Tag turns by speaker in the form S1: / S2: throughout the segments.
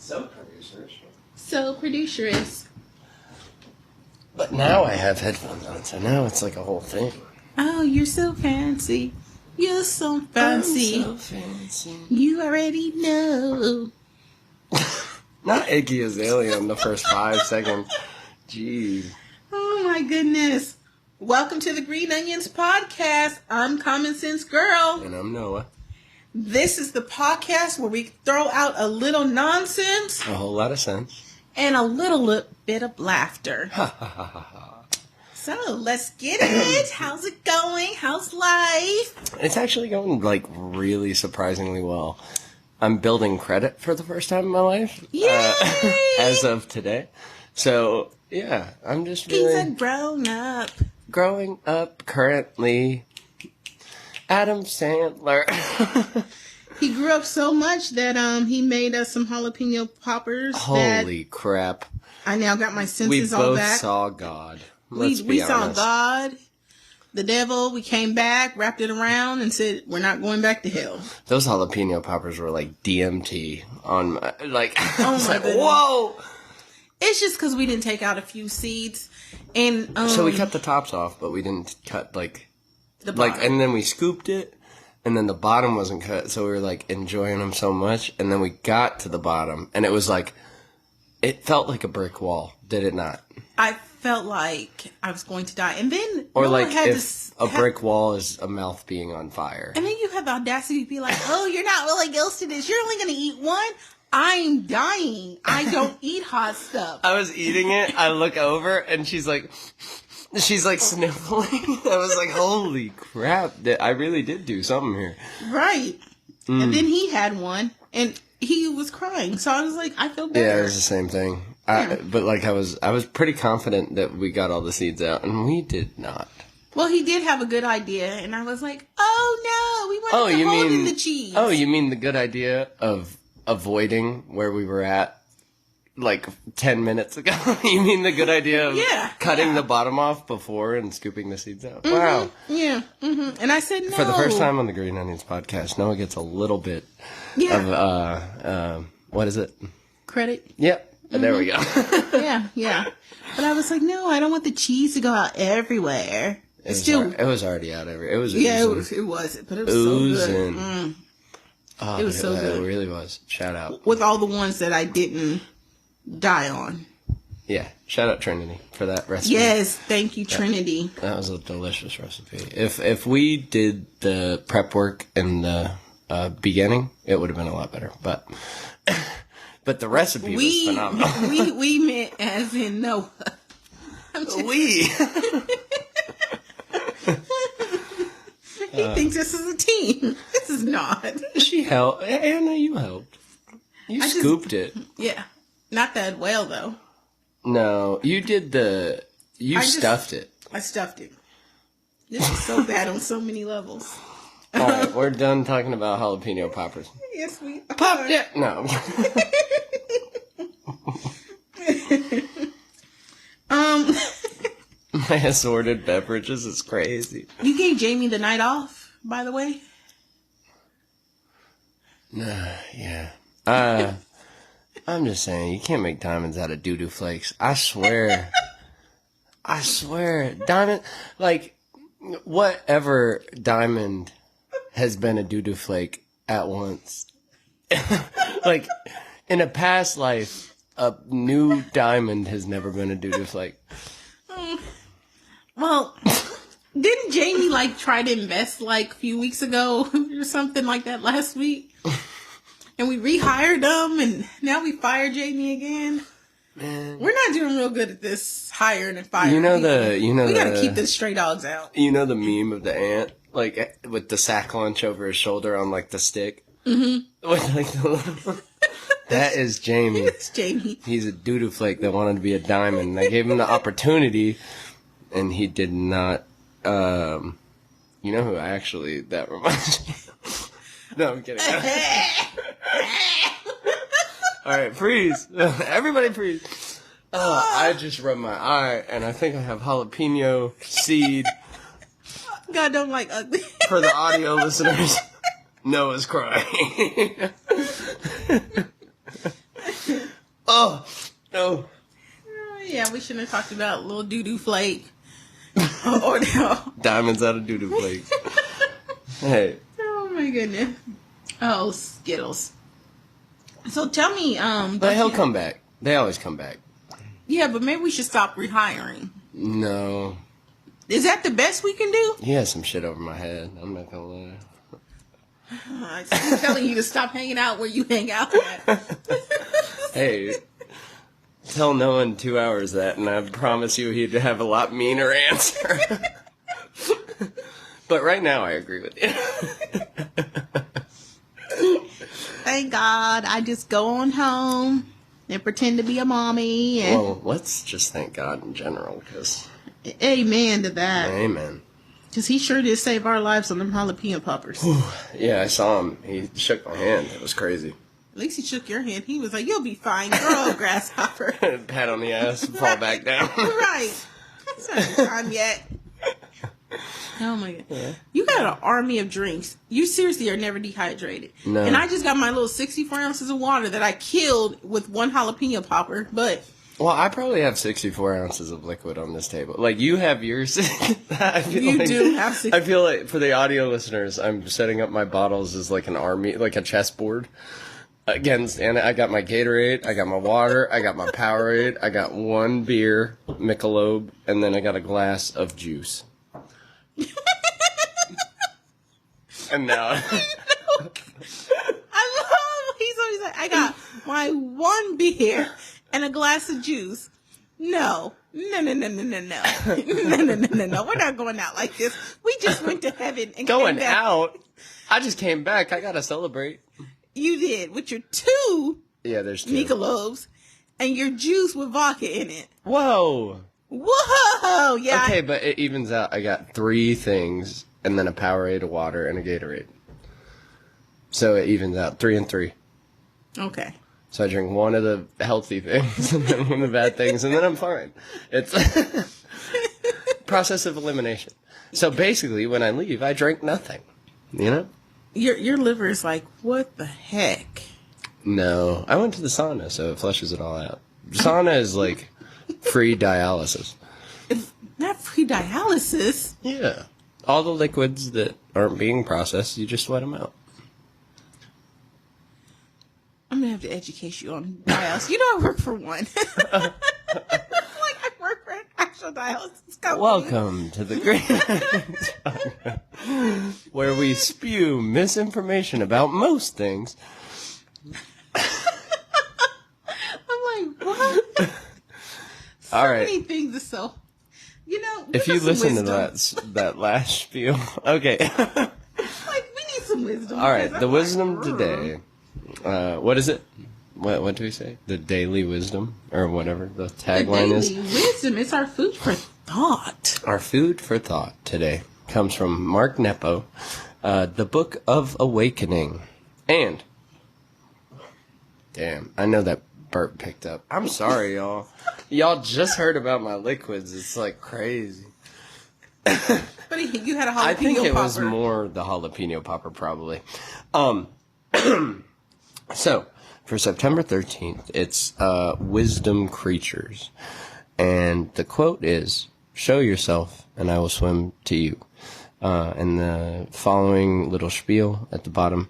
S1: So producers.
S2: So produceress.
S1: But now I have headphones on, so now it's like a whole thing.
S2: Oh, you're so fancy. You're so fancy.
S1: I'm so fancy.
S2: You already know.
S1: Not Iggy Azalea in the first 5 seconds. Jeez.
S2: Oh my goodness. Welcome to the Green Onions Podcast. I'm Common Sense Gurl.
S1: And I'm Noah.
S2: This is the podcast where we throw out a little nonsense.
S1: A whole lot of sense.
S2: And a little bit of laughter.
S1: Ha ha ha ha ha.
S2: So, let's get it. How's it going? How's life?
S1: It's actually going, like, really surprisingly well. I'm building credit for the first time in my life.
S2: Yay!
S1: As of today. So, yeah, I'm just really...
S2: He's a grown up.
S1: Growing up currently... Adam Sandler.
S2: He grew up so much that he made us some jalapeno poppers.
S1: Holy crap.
S2: I now got my senses all back.
S1: We both saw God.
S2: We saw God, the devil. We came back, wrapped it around, and said, we're not going back to hell.
S1: Those jalapeno poppers were like DMT on my, like,
S2: oh my goodness.
S1: Whoa!
S2: It's just because we didn't take out a few seeds. And
S1: so we cut the tops off, but we didn't cut, like,
S2: the bottom.
S1: And then we scooped it, and then the bottom wasn't cut, so we were, like, enjoying them so much, and then we got to the bottom, and it was like, it felt like a brick wall, did it not?
S2: I felt like I was going to die. And then...
S1: Or like if a brick wall is a mouth being on fire.
S2: And then you have the audacity to be like, oh, you're not really used to this. You're only going to eat one? I'm dying. I don't eat hot stuff.
S1: I was eating it. I look over, and she's like sniffling. I was like, holy crap. I really did do something here.
S2: Right. And then he had one, and he was crying. So I was like, I feel better.
S1: Yeah, it was the same thing. But like I was pretty confident that we got all the seeds out, and we did not.
S2: Well, he did have a good idea, and I was like, oh no, we wanted to hold in the cheese.
S1: Oh, you mean the good idea of avoiding where we were at like 10 minutes ago? You mean the good idea of cutting the bottom off before and scooping the seeds out?
S2: Mm-hmm.
S1: Wow.
S2: Yeah. Mm-hmm. And I said no.
S1: For the first time on the Green Onions podcast, Noah gets a little bit of, what is it?
S2: Credit?
S1: Yep. Mm-hmm. There we go.
S2: Yeah. But I was like, no, I don't want the cheese to go out everywhere.
S1: It was already out everywhere. It was
S2: oozing. Yeah, it was. But it was
S1: oozing.
S2: So good.
S1: Oh,
S2: it was so good.
S1: It really was. Shout out.
S2: With all the ones that I didn't die on.
S1: Yeah. Shout out Trinity for that recipe.
S2: Yes. Thank you, Trinity.
S1: That was a delicious recipe. If we did the prep work in the beginning, it would have been a lot better. But the recipe was phenomenal.
S2: We meant as in Noah.
S1: We.
S2: He thinks this is a team. This is not.
S1: She helped. Anna, you helped. You scooped it.
S2: Yeah. Not that well, though.
S1: No, you did You stuffed it.
S2: I stuffed it. This is so bad on so many levels.
S1: All right, we're done talking about jalapeno poppers.
S2: Yes, we are.
S1: Pop it. No. My assorted beverages is crazy.
S2: You gave Jamie the night off, by the way?
S1: Yeah. I'm just saying, you can't make diamonds out of doo-doo flakes. I swear. Diamond, like, whatever diamond has been a doo-doo flake at once. Like, in a past life, a new diamond has never been a doo-doo flake.
S2: Well, didn't Jamie, like, try to invest, like, a few weeks ago or something like that last week? And we rehired him, and now we fired Jamie again.
S1: Man.
S2: We're not doing real good at this hiring and firing.
S1: We
S2: gotta keep the stray dogs out.
S1: You know the meme of the ant, like, with the sack lunch over his shoulder on, like, the stick? Mm-hmm. With, like, the little... That is Jamie.
S2: It's Jamie.
S1: He's a doo-doo flake that wanted to be a diamond. I gave him the opportunity, and he did not. You know who actually that reminds me of? No, I'm kidding. All right, freeze. Everybody freeze. I just rubbed my eye, and I think I have jalapeno seed.
S2: God don't like ugly.
S1: For the audio listeners, Noah's crying. Oh, no.
S2: Yeah, we shouldn't have talked about little doo-doo flake. Or no.
S1: Diamonds out of doo-doo flakes. Hey.
S2: Oh, my goodness. Oh, Skittles. So tell me,
S1: But he'll come back. They always come back.
S2: Yeah, but maybe we should stop rehiring.
S1: No.
S2: Is that the best we can do?
S1: He has some shit over my head. I'm not gonna lie.
S2: I'm telling you to stop hanging out where you hang out at.
S1: Hey, tell Noah in 2 hours that, and I promise you he'd have a lot meaner answer. But right now, I agree with you.
S2: Thank God, I just go on home and pretend to be a mommy. And
S1: Well, let's just thank God in general, because...
S2: Amen to that.
S1: Amen.
S2: Because he sure did save our lives on them jalapeno poppers.
S1: Yeah, I saw him. He shook my hand. It was crazy.
S2: At least he shook your hand. He was like, "You'll be fine, girl, grasshopper."
S1: Pat on the ass and fall back down.
S2: Right. It's not time yet. Oh my God. Yeah. You got an army of drinks. You seriously are never dehydrated.
S1: No.
S2: And I just got my little 64 ounces of water that I killed with one jalapeno popper. But
S1: Well, I probably have 64 ounces of liquid on this table. Like, you have yours. I feel
S2: you
S1: like,
S2: do have 60.
S1: I feel like, for the audio listeners, I'm setting up my bottles as like an army, like a chessboard. And I got my Gatorade, I got my water, I got my Powerade, I got one beer, Michelob, and then I got a glass of juice. And now...
S2: I love, he's always like, I got my one beer and a glass of juice. No. No. No. We're not going out like this. We just went to heaven and
S1: Going
S2: came back.
S1: out? I just came back. I gotta celebrate.
S2: You did with your two
S1: Yeah, there's two.
S2: Michelobs and your juice with vodka in it.
S1: Whoa.
S2: Whoa! Yeah.
S1: Okay, but it evens out. I got 3 things, and then a Powerade, a water, and a Gatorade. So it evens out. 3 and 3.
S2: Okay.
S1: So I drink one of the healthy things, and then one of the bad things, and then I'm fine. It's process of elimination. So basically, when I leave, I drink nothing. You know?
S2: Your liver is like, what the heck?
S1: No. I went to the sauna, so it flushes it all out. Sauna is like free dialysis.
S2: It's not free dialysis.
S1: Yeah. All the liquids that aren't being processed, you just sweat them out.
S2: I'm going to have to educate you on dialysis. You know I work for one. Like I work for an actual dialysis company.
S1: Welcome to the Great where we spew misinformation about most things.
S2: I'm like, what?
S1: All right.
S2: So many things are so... You know,
S1: If you listen to
S2: wisdom.
S1: that last spiel. Okay.
S2: Like, we need some wisdom.
S1: All right.
S2: because
S1: The
S2: I'm
S1: wisdom
S2: like,
S1: today. What is it? What do we say? The daily wisdom? Or whatever the
S2: The
S1: tagline is.
S2: daily wisdom. It's our food for thought.
S1: Our food for thought today comes from Mark Nepo, The Book of Awakening. And, damn, I know that burp picked up. I'm sorry, y'all. Y'all just heard about my liquids. It's like crazy.
S2: But you had a jalapeno
S1: I think it
S2: popper.
S1: was more the jalapeno popper, probably. So, for September 13th, it's Wisdom Creatures. And the quote is, "Show yourself, and I will swim to you." And the following little spiel at the bottom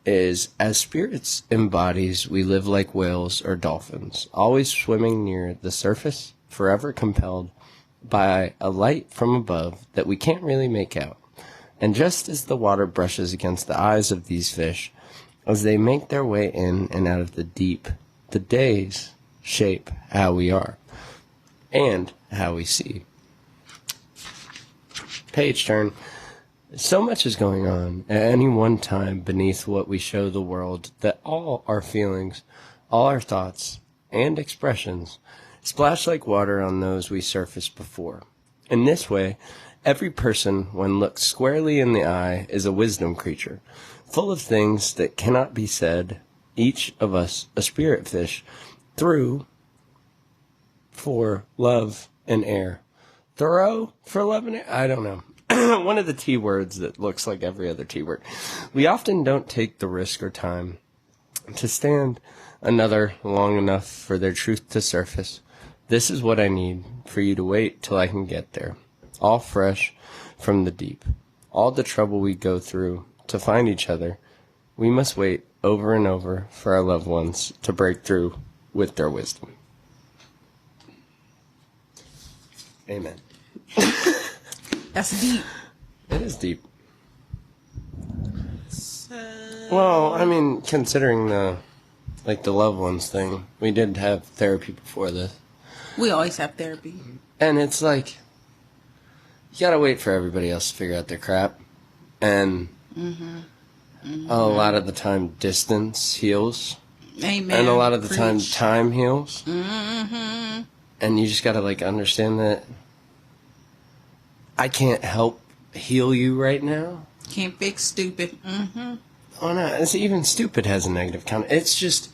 S1: is, "As spirits in bodies, we live like whales or dolphins, always swimming near the surface, forever compelled by a light from above that we can't really make out. And just as the water brushes against the eyes of these fish, as they make their way in and out of the deep, the days shape how we are and how we see." Page turn. So much is going on at any one time beneath what we show the world that all our feelings, all our thoughts and expressions splash like water on those we surfaced before. In this way, every person, when looked squarely in the eye, is a wisdom creature, full of things that cannot be said, each of us a spirit fish, through for love and air. Thorough for love and air? I don't know. One of the T words that looks like every other T word. We often don't take the risk or time to stand another long enough for their truth to surface. This is what I need for you to wait till I can get there, all fresh from the deep. All the trouble we go through to find each other, we must wait over and over for our loved ones to break through with their wisdom. Amen.
S2: That's deep.
S1: It is deep.
S2: So...
S1: Well, I mean, considering the loved ones thing, we did have therapy before this.
S2: We always have therapy.
S1: And it's like, you gotta wait for everybody else to figure out their crap. And a lot of the time, distance heals.
S2: Amen.
S1: And a lot of the
S2: Preach.
S1: time heals.
S2: Mm-hmm.
S1: And you just gotta, understand that I can't help heal you right now.
S2: Can't fix stupid. Mm-hmm.
S1: Oh, no. It's even stupid has a negative count. It's just,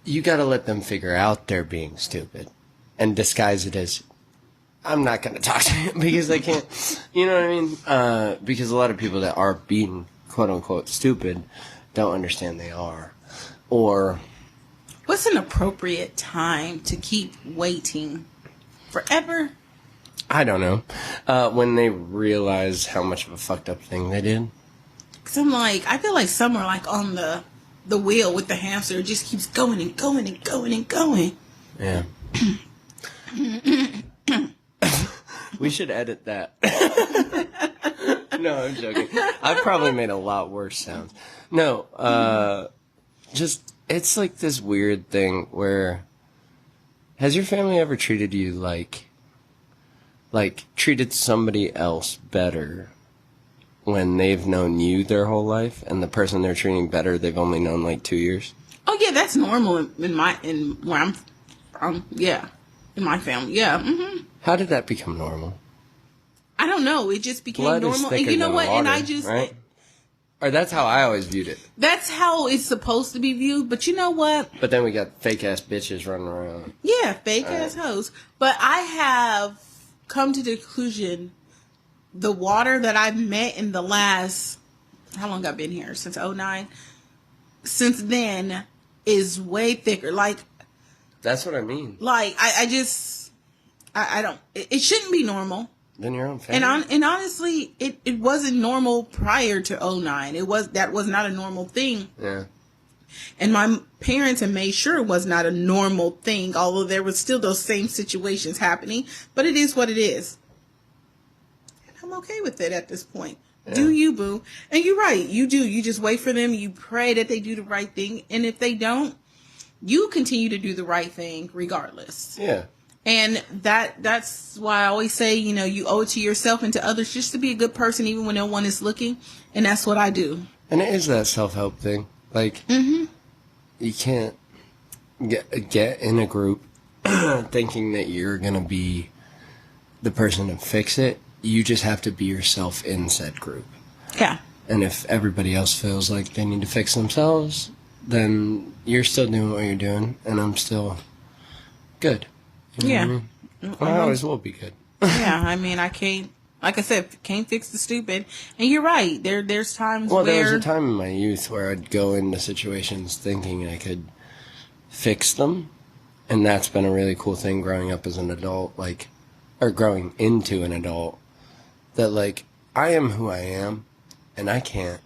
S1: you gotta let them figure out they're being stupid. And disguise it as, I'm not gonna talk to you because I can't, you know what I mean? Because a lot of people that are being, quote-unquote, stupid don't understand they are. Or...
S2: What's an appropriate time to keep waiting? Forever?
S1: I don't know. When they realize how much of a fucked up thing they did.
S2: Because I feel like some are on the wheel with the hamster. It just keeps going and going and going and going.
S1: Yeah. We should edit that. No, I'm joking. I've probably made a lot worse sounds. No, just, it's this weird thing where, has your family ever treated you treated somebody else better when they've known you their whole life, and the person they're treating better they've only known 2 years?
S2: Oh yeah, that's normal in where I'm from. Yeah, in my family. Yeah. Mm-hmm.
S1: How did that become normal?
S2: I don't know. It just became
S1: Blood
S2: normal.
S1: is
S2: And
S1: thicker
S2: you know
S1: than
S2: what?
S1: water,
S2: And I just
S1: right? Or that's how I always viewed it.
S2: That's how it's supposed to be viewed. But you know what?
S1: But then we got fake ass bitches running around.
S2: Yeah, fake ass hoes. But I have come to the conclusion, the water that I've met in the last, how long I've been here? Since 2009. Since then is way thicker.
S1: That's what I mean.
S2: I don't, it shouldn't be normal.
S1: Than your own family.
S2: And honestly, it wasn't normal prior to 2009. That was not a normal thing.
S1: Yeah.
S2: And my parents had made sure it was not a normal thing, although there was still those same situations happening. But it is what it is. And I'm okay with it at this point. Yeah. Do you, boo? And you're right. You do. You just wait for them. You pray that they do the right thing. And if they don't, you continue to do the right thing regardless.
S1: Yeah.
S2: And that's why I always say, you owe it to yourself and to others just to be a good person even when no one is looking. And that's what I do.
S1: And it is that self-help thing. You can't get in a group thinking that you're going to be the person to fix it. You just have to be yourself in said group.
S2: Yeah.
S1: And if everybody else feels like they need to fix themselves, then you're still doing what you're doing, and I'm still good. You know what I mean? I always will be good.
S2: Yeah, I can't, like I said, can't fix the stupid. And you're right. There's times
S1: where... Well, there was a
S2: where...
S1: time in my youth where I'd go into situations thinking I could fix them. And that's been a really cool thing growing up as an adult, or growing into an adult, that, I am who I am, and I can't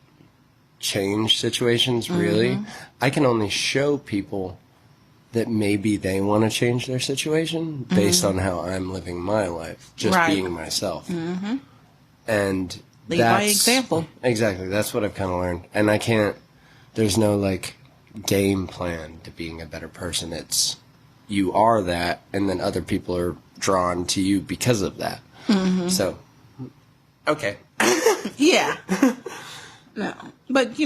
S1: change situations, really. I can only show people that maybe they want to change their situation based on how I'm living my life, just being myself. And
S2: lead by example.
S1: Exactly. That's what I've kind of learned. And I can't, there's no game plan to being a better person. It's, you are that, and then other people are drawn to you because of that. So, okay.
S2: Yeah. No. But,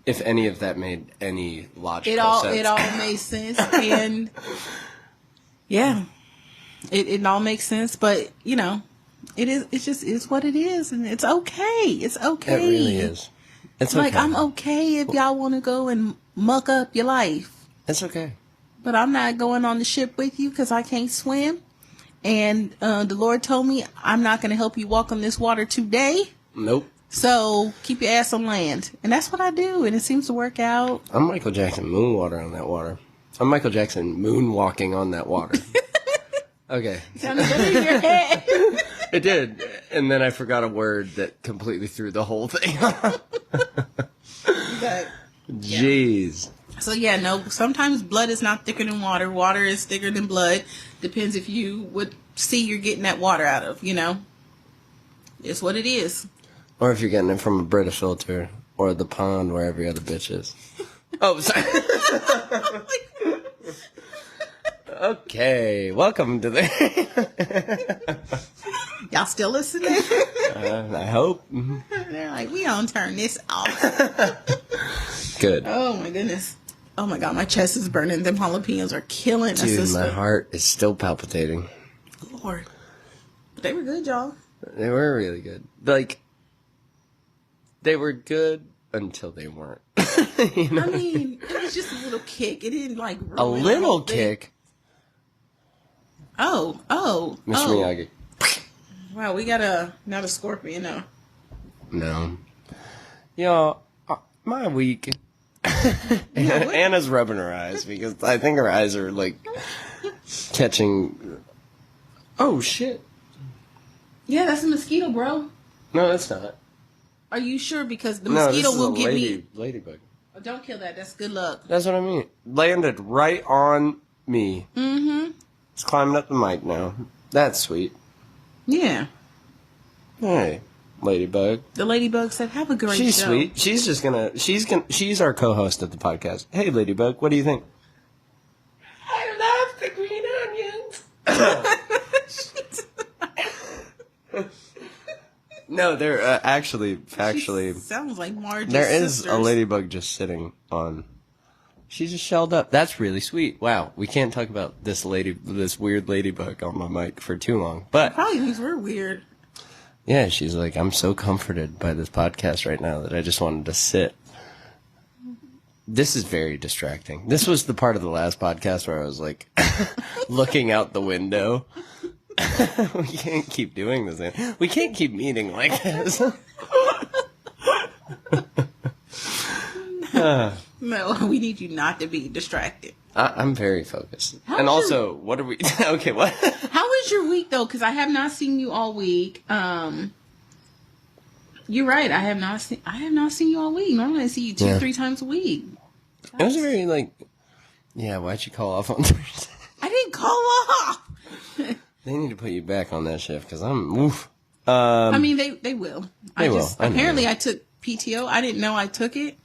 S1: if any of that made any logical sense.
S2: It all made sense. And yeah, it all makes sense. But it's just what it is, and it's okay. It's okay.
S1: It really is. It's okay.
S2: I'm okay if y'all want to go and muck up your life.
S1: It's okay.
S2: But I'm not going on the ship with you because I can't swim. And the Lord told me I'm not going to help you walk on this water today.
S1: Nope.
S2: So keep your ass on land. And that's what I do. And it seems to work out.
S1: I'm Michael Jackson moonwater on that water. I'm Michael Jackson moonwalking on that water. Okay.
S2: Sounded better in your head.
S1: It did. And then I forgot a word that completely threw the whole thing off.
S2: But,
S1: Jeez.
S2: so yeah, no, sometimes blood is not thicker than water. Water is thicker than blood. Depends if you would see you're getting that water out of, you know. It's what it is.
S1: Or if you're getting it from a Brita filter or the pond where every other bitch is. Oh, sorry. Okay, welcome to the...
S2: Y'all still listening?
S1: I hope.
S2: They're like, we don't turn this off.
S1: Good.
S2: Oh my goodness. Oh my God, my chest is burning. Them jalapenos are killing us.
S1: Dude, my heart is still palpitating.
S2: Lord. But they were good, y'all.
S1: They were really good. Like, they were good until they weren't. You know?
S2: I mean, it was just a little kick. It didn't like ruin
S1: A
S2: the
S1: little
S2: whole thing.
S1: kick.
S2: Oh.
S1: Mr. Miyagi.
S2: Wow, we got not a scorpion, no.
S1: No. Y'all, my week. Anna's rubbing her eyes because I think her eyes are like catching. Oh shit!
S2: Yeah, that's a mosquito, bro.
S1: No, that's not.
S2: Are you sure? Because the mosquito will give me.
S1: Ladybug.
S2: Oh, don't kill that. That's good luck.
S1: That's what I mean. Landed right on me.
S2: Mm-hmm.
S1: It's climbing up the mic now. That's sweet.
S2: Yeah.
S1: Hey, ladybug.
S2: The ladybug said, "Have a great
S1: She's
S2: show."
S1: sweet. She's our co-host of the podcast. Hey, ladybug, what do you think? I love the green onions. No, they're actually.
S2: Sounds like Marge's
S1: There is
S2: sisters.
S1: a ladybug just sitting on. She's just shelled up. That's really sweet. Wow, we can't talk about this weird ladybug on my mic for too long. But
S2: Probably thinks we're weird.
S1: yeah, she's like, I'm so comforted by this podcast right now that I just wanted to sit. This is very distracting. This was the part of the last podcast where I was like looking out the window. We can't keep doing this. We can't keep meeting like this.
S2: No, we need you not to be distracted.
S1: I'm very focused.
S2: How's
S1: And also, what are we... Okay, what?
S2: How was your week, though? Because I have not seen you all week. You're right. I have not seen you all week. Normally, I see you 2-3 times a week.
S1: It was very, like... Yeah, why'd you call off on Thursday?
S2: I didn't call off.
S1: They need to put you back on that shift, because I'm... Oof.
S2: I mean, they will.
S1: They will. I know.
S2: Apparently, I took PTO. I didn't know I took it.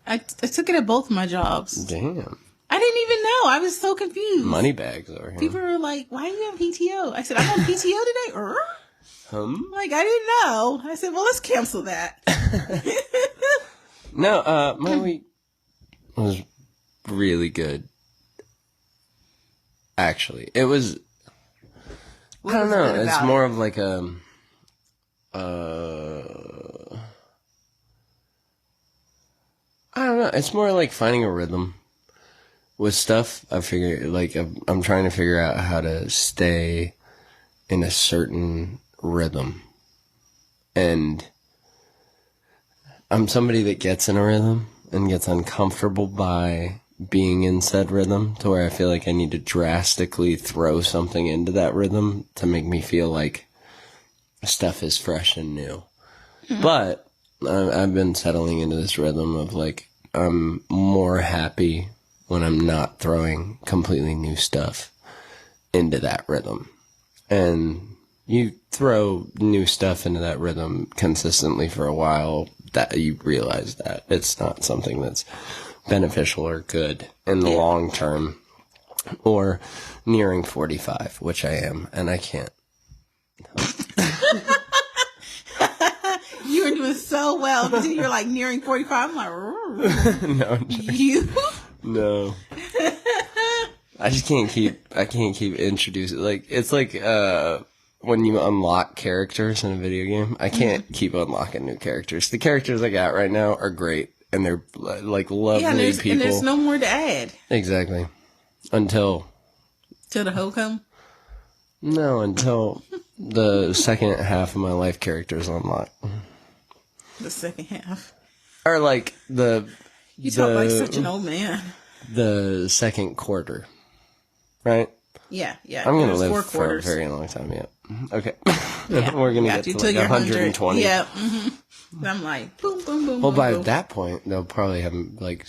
S2: I took it at both my jobs.
S1: Damn.
S2: I didn't even know. I was so confused.
S1: Money bags over here.
S2: People were like, why are you on PTO? I said, I'm on PTO today. Like, I didn't know. I said, well, let's cancel that.
S1: No, my week was really good. Actually. It was... I don't know. It's more of like a... I don't know. It's more like finding a rhythm with stuff. I figure, like, I'm trying to figure out how to stay in a certain rhythm. And I'm somebody that gets in a rhythm and gets uncomfortable by being in said rhythm to where I feel like I need to drastically throw something into that rhythm to make me feel like stuff is fresh and new. But I've been settling into this rhythm of like, I'm more happy when I'm not throwing completely new stuff into that rhythm. And you throw new stuff into that rhythm consistently for a while, that you realize that it's not something that's beneficial or good in the long term, or nearing 45, which I am, and I can't.
S2: You were doing so well until you're like nearing 45. I'm like,
S1: No,
S2: you?
S1: no. I just can't keep introducing, like, it's like, when you unlock characters in a video game, I can't keep unlocking new characters. The characters I got right now are great, and they're, like, lovely people.
S2: And there's no more to add.
S1: Exactly. Until
S2: Till the hoe come?
S1: No, until the second half of my life characters unlock.
S2: The second half.
S1: Or like
S2: You talk like such an old man.
S1: The second quarter. Right?
S2: Yeah.
S1: I'm going to
S2: There's
S1: live
S2: 4
S1: for a
S2: quarters.
S1: very long time, yeah. Okay.
S2: Yeah.
S1: We're going to
S2: Got
S1: get
S2: you
S1: to
S2: till
S1: like
S2: you're
S1: 120.
S2: Yeah. Mm-hmm. I'm like, boom, boom, boom,
S1: Well,
S2: boom,
S1: by
S2: boom.
S1: that point, they'll probably have like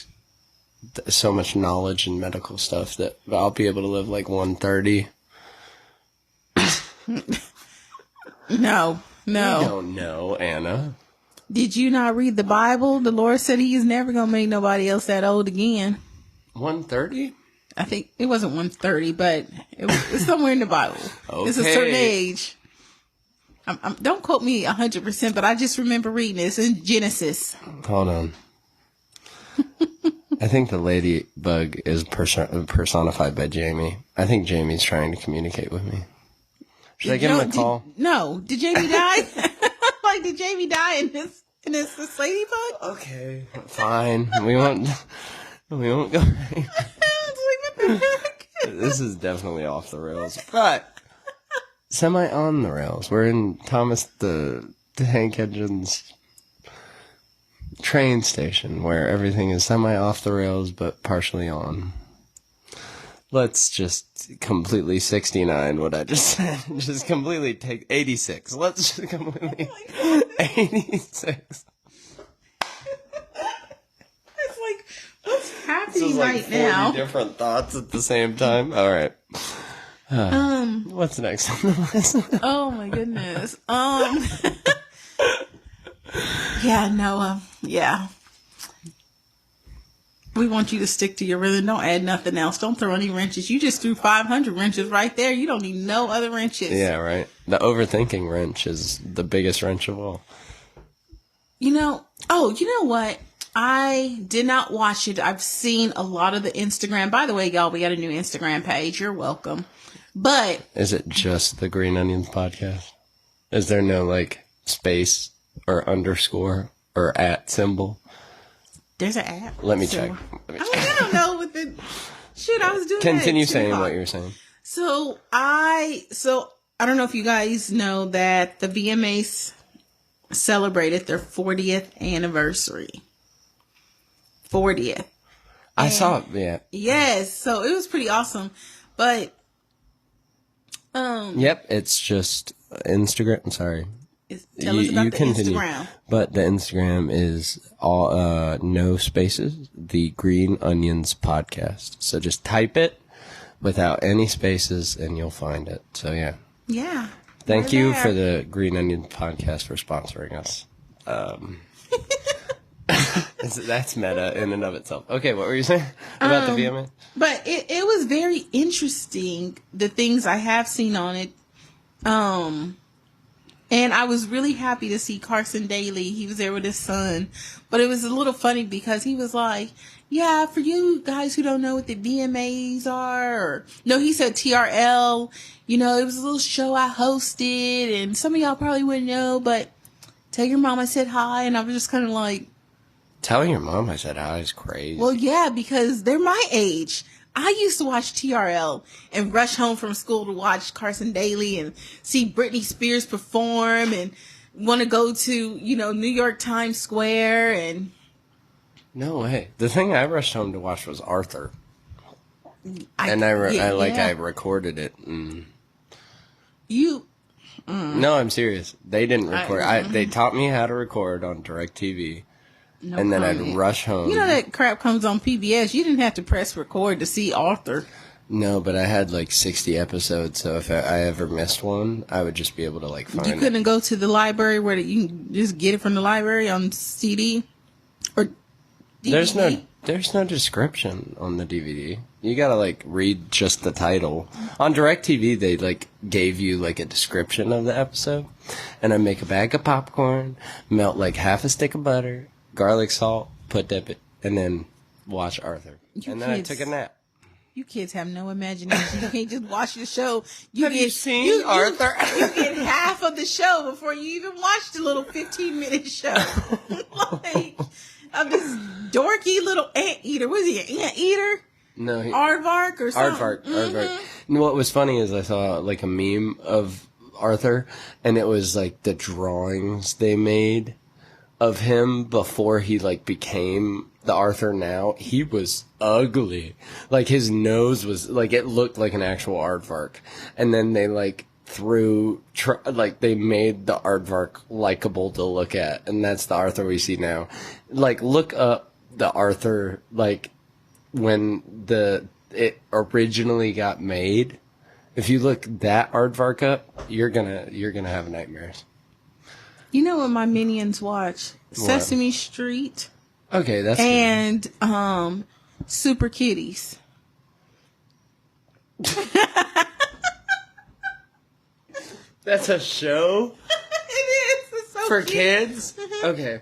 S1: so much knowledge and medical stuff that I'll be able to live like 130.
S2: No.
S1: I don't know, Anna.
S2: Did you not read the Bible? The Lord said he is never going to make nobody else that old again.
S1: 130?
S2: I think it wasn't 130, but it's somewhere in the Bible.
S1: Okay.
S2: It's a certain age. Don't quote me 100%, but I just remember reading this in Genesis.
S1: Hold on. I think the ladybug is personified by Jamie. I think Jamie's trying to communicate with me. Should I give him a call?
S2: No. Did Jamie die? Like, did Jamie die in this ladybug?
S1: Okay, fine. We won't go.
S2: What the heck?
S1: This is definitely off the rails, but semi on the rails. We're in Thomas the Tank Engine's train station where everything is semi off the rails but partially on. Let's just completely 69 what I just said. Just completely take 86. Let's just completely 86.
S2: It's like, what's happening
S1: This is like
S2: right
S1: 40
S2: now?
S1: different thoughts at the same time. All right. What's next on the list?
S2: Oh my goodness. Yeah, no, yeah. We want you to stick to your rhythm. Don't add nothing else. Don't throw any wrenches. You just threw 500 wrenches right there. You don't need no other wrenches.
S1: Yeah, right. The overthinking wrench is the biggest wrench of all.
S2: You know what? I did not watch it. I've seen a lot of the Instagram. By the way, y'all, we got a new Instagram page. You're welcome. But
S1: Is it just the Green Onions podcast? Is there no like space or underscore or at symbol?
S2: there's an app.
S1: Let me
S2: So-
S1: check.
S2: I don't know what the shoot. I was doing.
S1: Continue
S2: that at
S1: saying
S2: 2
S1: what
S2: o'clock.
S1: you were saying.
S2: So I don't know if you guys know that the VMAs celebrated their 40th anniversary. 40th.
S1: I saw it, yeah.
S2: Yes, so it was pretty awesome. But
S1: Yep, it's just Instagram. I'm sorry.
S2: tell us about the
S1: continue.
S2: Instagram.
S1: But the Instagram is all no spaces, the Green Onions podcast. So just type it without any spaces and you'll find it. So yeah.
S2: Yeah.
S1: Thank
S2: we're
S1: you
S2: there.
S1: for the Green Onion podcast for sponsoring us. That's meta in and of itself. Okay, what were you saying about the VMA?
S2: But it was very interesting, the things I have seen on it. And I was really happy to see Carson Daly. He was there with his son. But it was a little funny because he was like, yeah, for you guys who don't know what the VMAs are, or no, he said TRL. You know, it was a little show I hosted, and some of y'all probably wouldn't know, but tell your mom I said hi. And I was just kind of like,
S1: Telling your mom I said hi is crazy.
S2: well, yeah, because they're my age. I used to watch TRL and rush home from school to watch Carson Daly and see Britney Spears perform and want to go to, New York Times Square. And
S1: No way. The thing I rushed home to watch was Arthur. I recorded it. And... No, I'm serious. They didn't record. They taught me how to record on DirecTV.
S2: No
S1: and then
S2: comment.
S1: I'd rush home.
S2: You know that crap comes on PBS. You didn't have to press record to see Arthur.
S1: No, but I had like 60 episodes, so if I ever missed one, I would just be able to like find
S2: You couldn't go to the library where you can just get it from the library on CD or DVD?
S1: There's no description on the DVD. You gotta like read just the title. On DirecTV, they like gave you like a description of the episode, and I make a bag of popcorn, melt like half a stick of butter, garlic salt, put that, and then watch Arthur. Then I took a nap.
S2: You kids have no imagination. You can't just watch the show.
S1: Have you seen Arthur?
S2: You get half of the show before you even watch the little 15-minute show. Like, of this dorky little anteater. Was he an anteater?
S1: No,
S2: Aardvark or something?
S1: Aardvark. And what was funny is I saw like a meme of Arthur, and it was like the drawings they made of him before he like became the Arthur now. He was ugly. Like his nose was like, it looked like an actual aardvark. And then they like they made the aardvark likable to look at, and that's the Arthur we see now. Like look up the Arthur like when it originally got made. If you look that aardvark up, you're gonna have nightmares.
S2: You know what my minions watch? Sesame Street.
S1: Okay, that's
S2: and Super Kitties.
S1: That's a show?
S2: It is. It's so
S1: for
S2: cute.
S1: kids? Okay.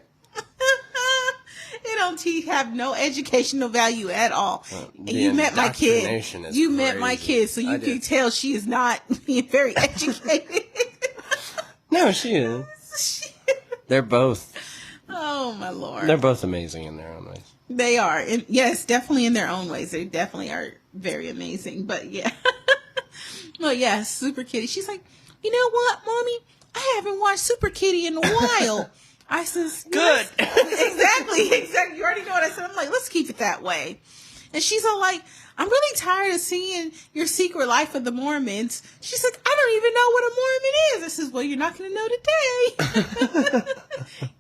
S2: It don't have no educational value at all.
S1: The
S2: You met my kid.
S1: indoctrination is
S2: You met my
S1: crazy.
S2: kid, so you
S1: I
S2: can
S1: did.
S2: tell she is not being very educated.
S1: No, she is. They're both
S2: Oh my Lord.
S1: They're both amazing in their own ways.
S2: They are. And yes, definitely in their own ways. They definitely are very amazing. But yeah. Well, yeah, Super Kitty. She's like, you know what, Mommy? I haven't watched Super Kitty in a while. I says,
S1: Good.
S2: Exactly. You already know what I said. I'm like, let's keep it that way. And she's all like, I'm really tired of seeing your secret life of the Mormons. She's like, I don't even know what a Mormon is. I says, well, you're not going to know today.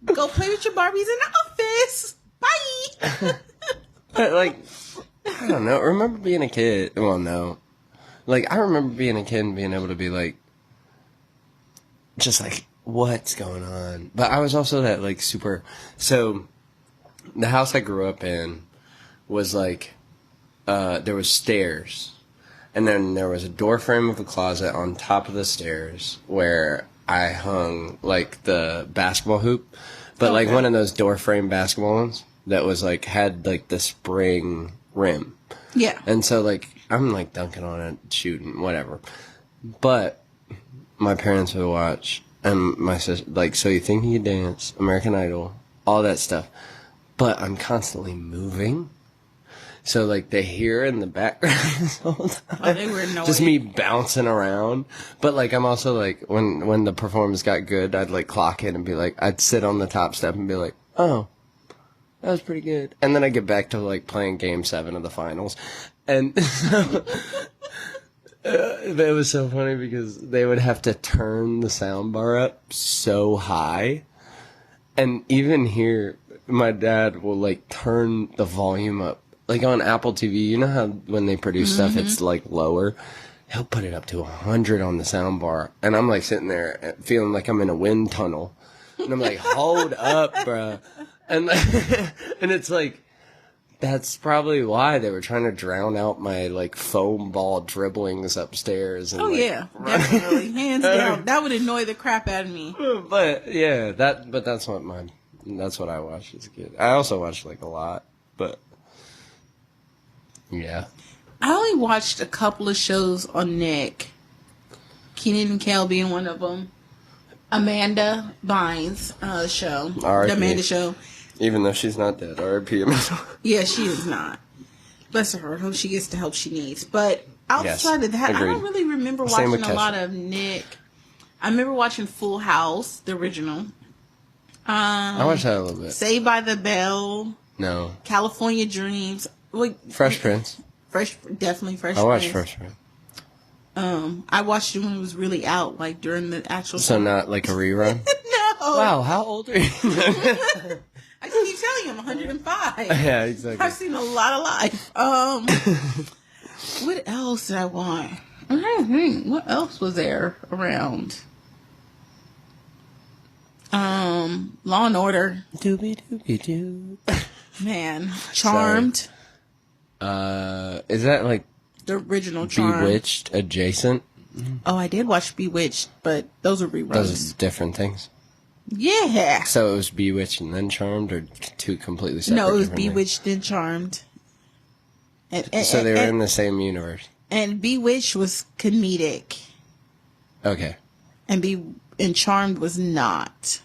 S2: Go play with your Barbies in the office. Bye.
S1: But, like, I don't know. Remember being a kid? Well, no. Like, I remember being a kid and being able to be like, just like, what's going on? But I was also that, like, super. So, the house I grew up in was like, there was stairs. And then there was a door frame of a closet on top of the stairs where I hung, like, the basketball hoop. But, like, one of those door frame basketball ones that was, like, had, like, the spring rim.
S2: Yeah.
S1: And so, like, I'm, like, dunking on it, shooting, whatever. But my parents would watch, and my sister, like, So You Think You Can Dance, American Idol, all that stuff. But I'm constantly moving. So, like, they hear in the background this whole time.
S2: Oh, they were annoying.
S1: Just me bouncing around. But, like, I'm also, like, when the performance got good, I'd, like, clock in and be like, I'd sit on the top step and be like, oh, that was pretty good. And then I get back to, like, playing Game 7 of the finals. And so, it was so funny because they would have to turn the sound bar up so high. And even here, my dad will, like, turn the volume up. Like, on Apple TV, you know how when they produce stuff, it's, like, lower? He'll put it up to 100 on the sound bar. And I'm, like, sitting there feeling like I'm in a wind tunnel. And I'm like, hold up, bruh. And, and it's like, that's probably why they were trying to drown out my, like, foam ball dribblings upstairs. And,
S2: Oh,
S1: like,
S2: yeah. Definitely. Hands down. That would annoy the crap out of me.
S1: But, yeah, that's what I watched as a kid. I also watched, like, a lot, but, yeah.
S2: I only watched a couple of shows on Nick. Kenan and Kel being one of them. Amanda Bynes' show.
S1: R.I.P.
S2: The Amanda Show.
S1: Even though she's not dead, R.I.P.
S2: Yeah, she is not. Bless her. I hope she gets the help she needs. But outside of that,
S1: agreed.
S2: I don't really remember
S1: Same
S2: watching
S1: with
S2: a
S1: Kesha.
S2: lot of Nick. I remember watching Full House, the original.
S1: I watched that a little bit.
S2: Saved by the Bell.
S1: No.
S2: California Dreams. Wait,
S1: Fresh Prince.
S2: Definitely Fresh
S1: I watched
S2: Prince.
S1: Fresh Prince.
S2: I watched it when it was really out, like during the actual.
S1: So not like a rerun?
S2: No.
S1: Wow, how old are you?
S2: I just keep telling you, I'm 105.
S1: Yeah, exactly.
S2: I've seen a lot of life. What else did I want? I'm trying to think. What else was there around? Law and Order.
S1: Doobie doobie doo.
S2: Man, Charmed.
S1: Is that like
S2: The original Charmed.
S1: Bewitched adjacent?
S2: Oh, I did watch Bewitched, but those are reruns.
S1: Those are different things.
S2: Yeah.
S1: So it was Bewitched and then Charmed, or two completely separate?
S2: No, it was
S1: different things?
S2: Bewitched and Charmed.
S1: So they were in the same universe.
S2: And Bewitched was comedic,
S1: Okay.
S2: and Charmed was not.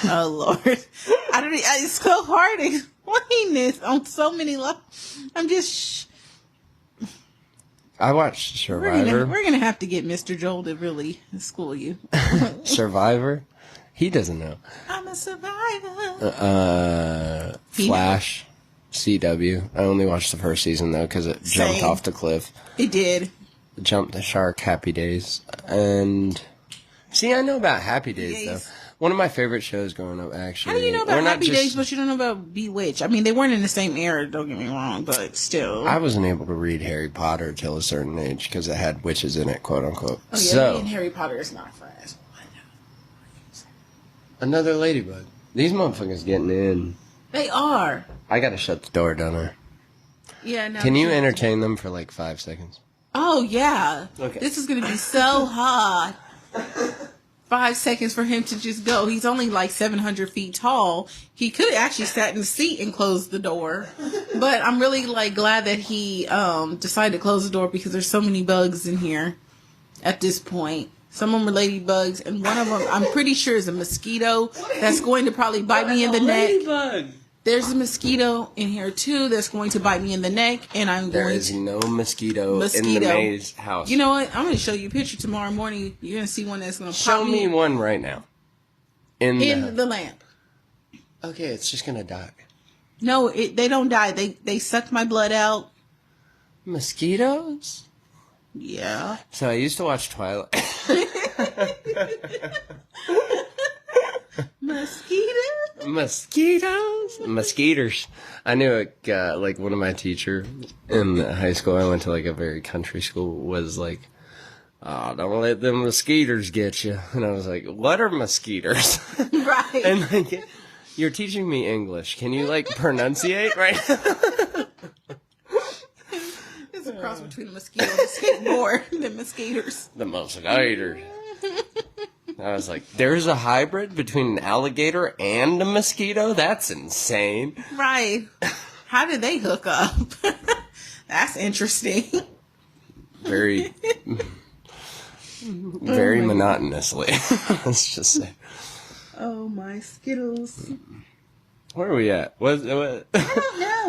S2: Oh Lord, I don't. It's so hard to explain this on so many levels. I'm just.
S1: I watched Survivor.
S2: We're gonna have to get Mr. Joel to really school you.
S1: Survivor? He doesn't know.
S2: I'm a survivor.
S1: Flash. CW. I only watched the first season, though, because it jumped off the cliff.
S2: It did.
S1: Jumped the shark, Happy Days. And... See, I know about Happy Days, though. One of my favorite shows growing up, actually.
S2: How do you know about Happy Days, but you don't know about Bewitched? I mean, they weren't in the same era, don't get me wrong, but still.
S1: I wasn't able to read Harry Potter till a certain age because it had witches in it, quote unquote.
S2: Oh, yeah, me and Harry Potter is not friends.
S1: Another ladybug. These motherfuckers getting in.
S2: They are.
S1: I gotta shut the door, don't I?
S2: Yeah, no.
S1: Can you entertain them for like 5 seconds?
S2: Oh, yeah.
S1: Okay.
S2: This is going to be so hot. 5 seconds for him to just go. He's only like 700 feet tall. He could have actually sat in the seat and closed the door. But I'm really like glad that he decided to close the door because there's so many bugs in here at this point. Some of them are ladybugs, and one of them I'm pretty sure is a mosquito that's going to probably bite me in the neck. Ladybug. There's a mosquito in here too that's going to bite me in the neck, and
S1: There is no mosquito in the maid's house.
S2: You know what? I'm going to show you a picture tomorrow morning. You're going to see one that's going to pop
S1: Show me one right now. In
S2: the lamp.
S1: Okay, it's just going to die.
S2: No, they don't die. They suck my blood out.
S1: Mosquitoes?
S2: Yeah.
S1: So I used to watch Twilight. Mosquitoes. I knew it. Like one of my teachers in high school, I went to like a very country school, was like, "Oh, don't let them mosquitoes get you." And I was like, "What are mosquitoes?"
S2: Right.
S1: And like, you're teaching me English. Can you like pronunciate right?
S2: It's a cross between a mosquito and a skateboard. The mosquitoes.
S1: The mosquitoes. I was like, there's a hybrid between an alligator and a mosquito? That's insane.
S2: Right. How did they hook up? That's interesting.
S1: Very monotonously. Let's just say.
S2: Oh, my Skittles.
S1: Where are we at?
S2: I don't know.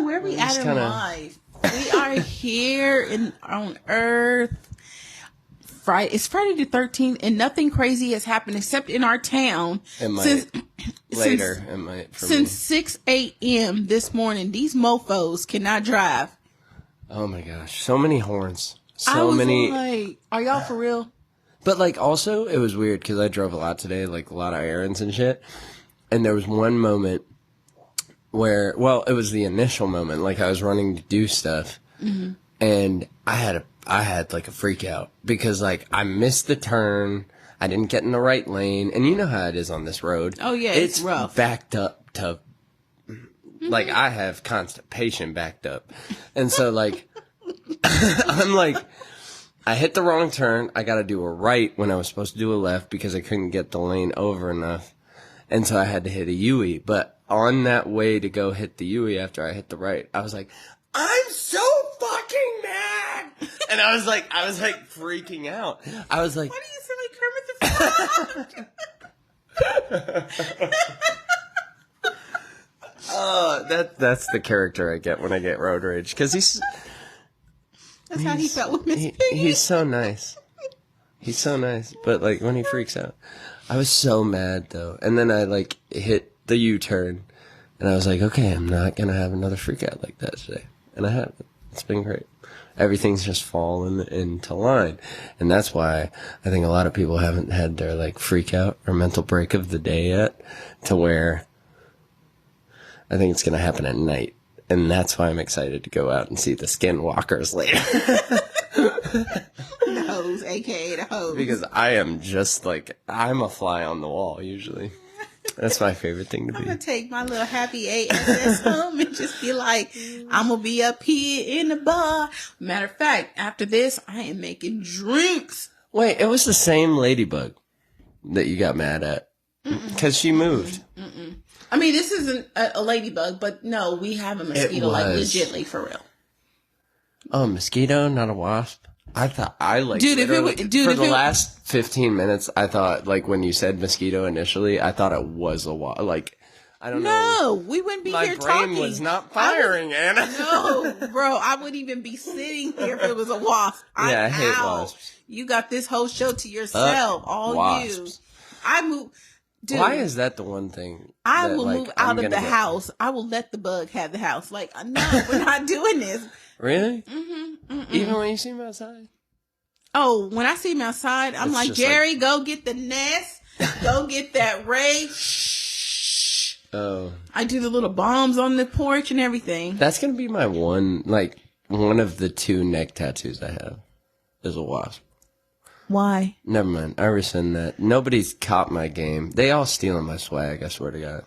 S2: Where are we at in life? We are here on Earth. It's Friday the 13th, and nothing crazy has happened except in our town.
S1: It might. Later, it might.
S2: Since 6 a.m. this morning, these mofos cannot drive.
S1: Oh my gosh. So many horns.
S2: I was like, are y'all for real?
S1: But like also, it was weird because I drove a lot today, like a lot of errands and shit. And there was one moment where, well, it was the initial moment, like I was running to do stuff. Mm-hmm. And I had like a freak out because like I missed the turn. I didn't get in the right lane. And you know how it is on this road.
S2: Oh yeah, it's rough.
S1: Backed up to, like I have constipation backed up. And so like, I'm like, I hit the wrong turn. I got to do a right when I was supposed to do a left because I couldn't get the lane over enough. And so I had to hit a U-E. But on that way to go hit the U-E after I hit the right, I was like, I'm so fucking mad. And I was like freaking out. I was like,
S2: why do you sound like Kermit the Frog?
S1: Oh, that's the character I get when I get road rage. Because
S2: that's how he felt with Miss Piggy.
S1: He's so nice. He's so nice. But like when he freaks out, I was so mad though. And then I like hit the U-turn. And I was like, okay, I'm not going to have another freak out like that today. And I haven't. It's been great. Everything's just fallen into line. And that's why I think a lot of people haven't had their like freak out or mental break of the day yet, to where I think it's going to happen at night. And that's why I'm excited to go out and see the skinwalkers later.
S2: The hose, aka the hose.
S1: Because I am just like, I'm a fly on the wall usually. That's my favorite thing to be.
S2: I'm going to take my little happy ASS home and just be like, I'm going to be up here in the bar. Matter of fact, after this, I am making drinks.
S1: Wait, it was the same ladybug that you got mad at. Because she moved.
S2: I mean, this isn't a ladybug, but no, we have a mosquito, like legitly for real.
S1: Oh, a mosquito, not a wasp? I thought I like
S2: for the
S1: last 15 minutes I thought like when you said mosquito initially I thought it was a wasp. Like I don't know.
S2: No, we wouldn't be
S1: My
S2: here
S1: brain
S2: talking.
S1: was not firing, Anna.
S2: No, bro, I wouldn't even be sitting here if it was a wasp.
S1: Yeah, I hate wasps.
S2: You got this whole show to yourself. All
S1: wasps.
S2: you. I move. Dude,
S1: Why is that the one thing?
S2: I
S1: that,
S2: will
S1: like,
S2: move out
S1: I'm
S2: of the
S1: gonna get-
S2: house. I will let the bug have the house. Like, no, we're not doing this.
S1: Really?
S2: Mm-hmm.
S1: Even when you see him outside?
S2: Oh, when I see him outside, I'm
S1: It's
S2: like,
S1: just
S2: Jerry, go get the nest. Go get that ray. Shh.
S1: Oh.
S2: I do the little bombs on the porch and everything.
S1: That's going to be my one of the 2 neck tattoos I have is a wasp.
S2: Why?
S1: Never mind. I rescind that. Nobody's caught my game. They all stealing my swag, I swear to God.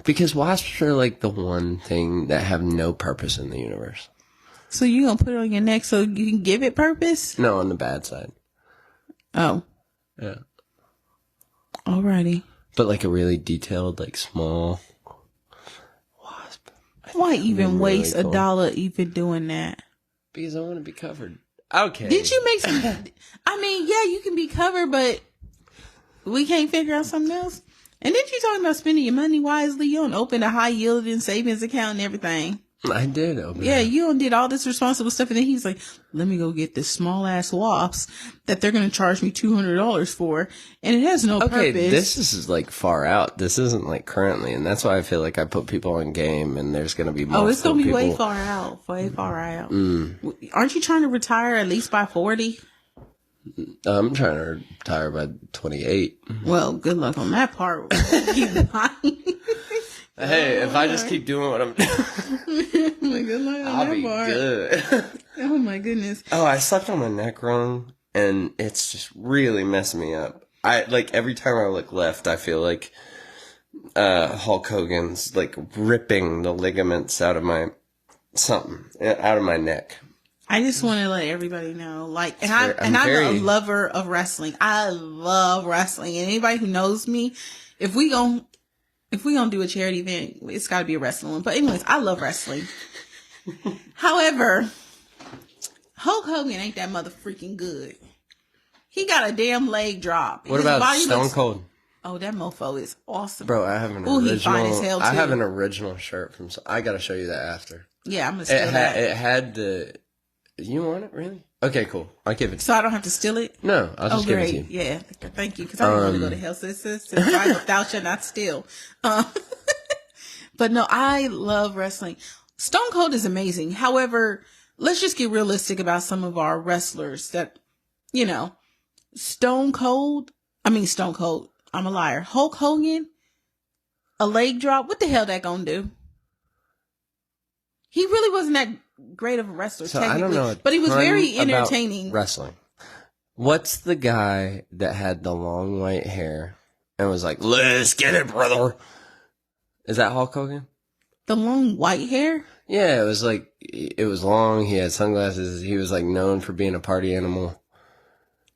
S1: Because wasps are like the one thing that have no purpose in the universe.
S2: So you gonna put it on your neck so you can give it purpose?
S1: No, on the bad side.
S2: Oh.
S1: Yeah.
S2: Alrighty.
S1: But like a really detailed, like small wasp.
S2: Why even
S1: really
S2: waste
S1: cool.
S2: $1 even doing that?
S1: Because I want to be covered. Okay.
S2: Did you make some? I mean, yeah, you can be covered, but we can't figure out something else. And then you talking about spending your money wisely. You don't open a high yielding savings account and everything.
S1: I did open
S2: Yeah,
S1: it.
S2: you done did all this responsible stuff, and then he's like, "Let me go get this small ass wasps that they're gonna charge me $200 for, and it has no
S1: Okay,
S2: purpose."
S1: this is like far out. This isn't like currently, and that's why I feel like I put people on game, and there's going to be multiple
S2: it's gonna be
S1: people.
S2: way far out. Way far out. Aren't you trying to retire at least by 40?
S1: I'm trying to retire by 28.
S2: Well, good luck on that part. Keep buying.
S1: Hey, if I just keep doing what I'm doing,
S2: Like, good luck on
S1: I'll
S2: that
S1: be
S2: part.
S1: good.
S2: Oh my goodness.
S1: Oh, I slept on my neck wrong, and it's just really messing me up. I like every time I look left, I feel like Hulk Hogan's like ripping the ligaments out of my neck.
S2: I just want to let everybody know, like, and
S1: I'm
S2: I'm
S1: very-
S2: a lover of wrestling. I love wrestling, and anybody who knows me, if we gonna do a charity event, it's got to be a wrestling one. But anyways, I love wrestling. However, Hulk Hogan ain't that mother freaking good. He got a damn leg drop.
S1: What
S2: His
S1: about
S2: body
S1: Stone
S2: looks-
S1: Cold?
S2: Oh, that mofo is awesome.
S1: Bro, I have an
S2: Ooh, he
S1: original.
S2: fine as hell,
S1: I
S2: too.
S1: have an original shirt from. I gotta show you that after.
S2: Yeah, I'm gonna steal
S1: It
S2: that.
S1: had the. You want it really? Okay, cool. I'll give it. To
S2: So I don't have to steal it?
S1: you. No, I'll just
S2: Oh,
S1: give
S2: great.
S1: it to you.
S2: Yeah. Thank you. Because I didn't want to go to hell. So it says, thou shalt not steal. But no, I love wrestling. Stone Cold is amazing. However, let's just get realistic about some of our wrestlers that, Stone Cold. I'm a liar. Hulk Hogan, a leg drop. What the hell that gonna do? He really wasn't that great of a wrestler,
S1: So
S2: technically.
S1: I don't know, a
S2: but he was
S1: ton
S2: very
S1: about
S2: entertaining.
S1: wrestling. What's the guy that had the long white hair and was like, "Let's get it, brother"? Is that Hulk Hogan?
S2: The long white hair?
S1: Yeah, it was long. He had sunglasses. He was like known for being a party animal.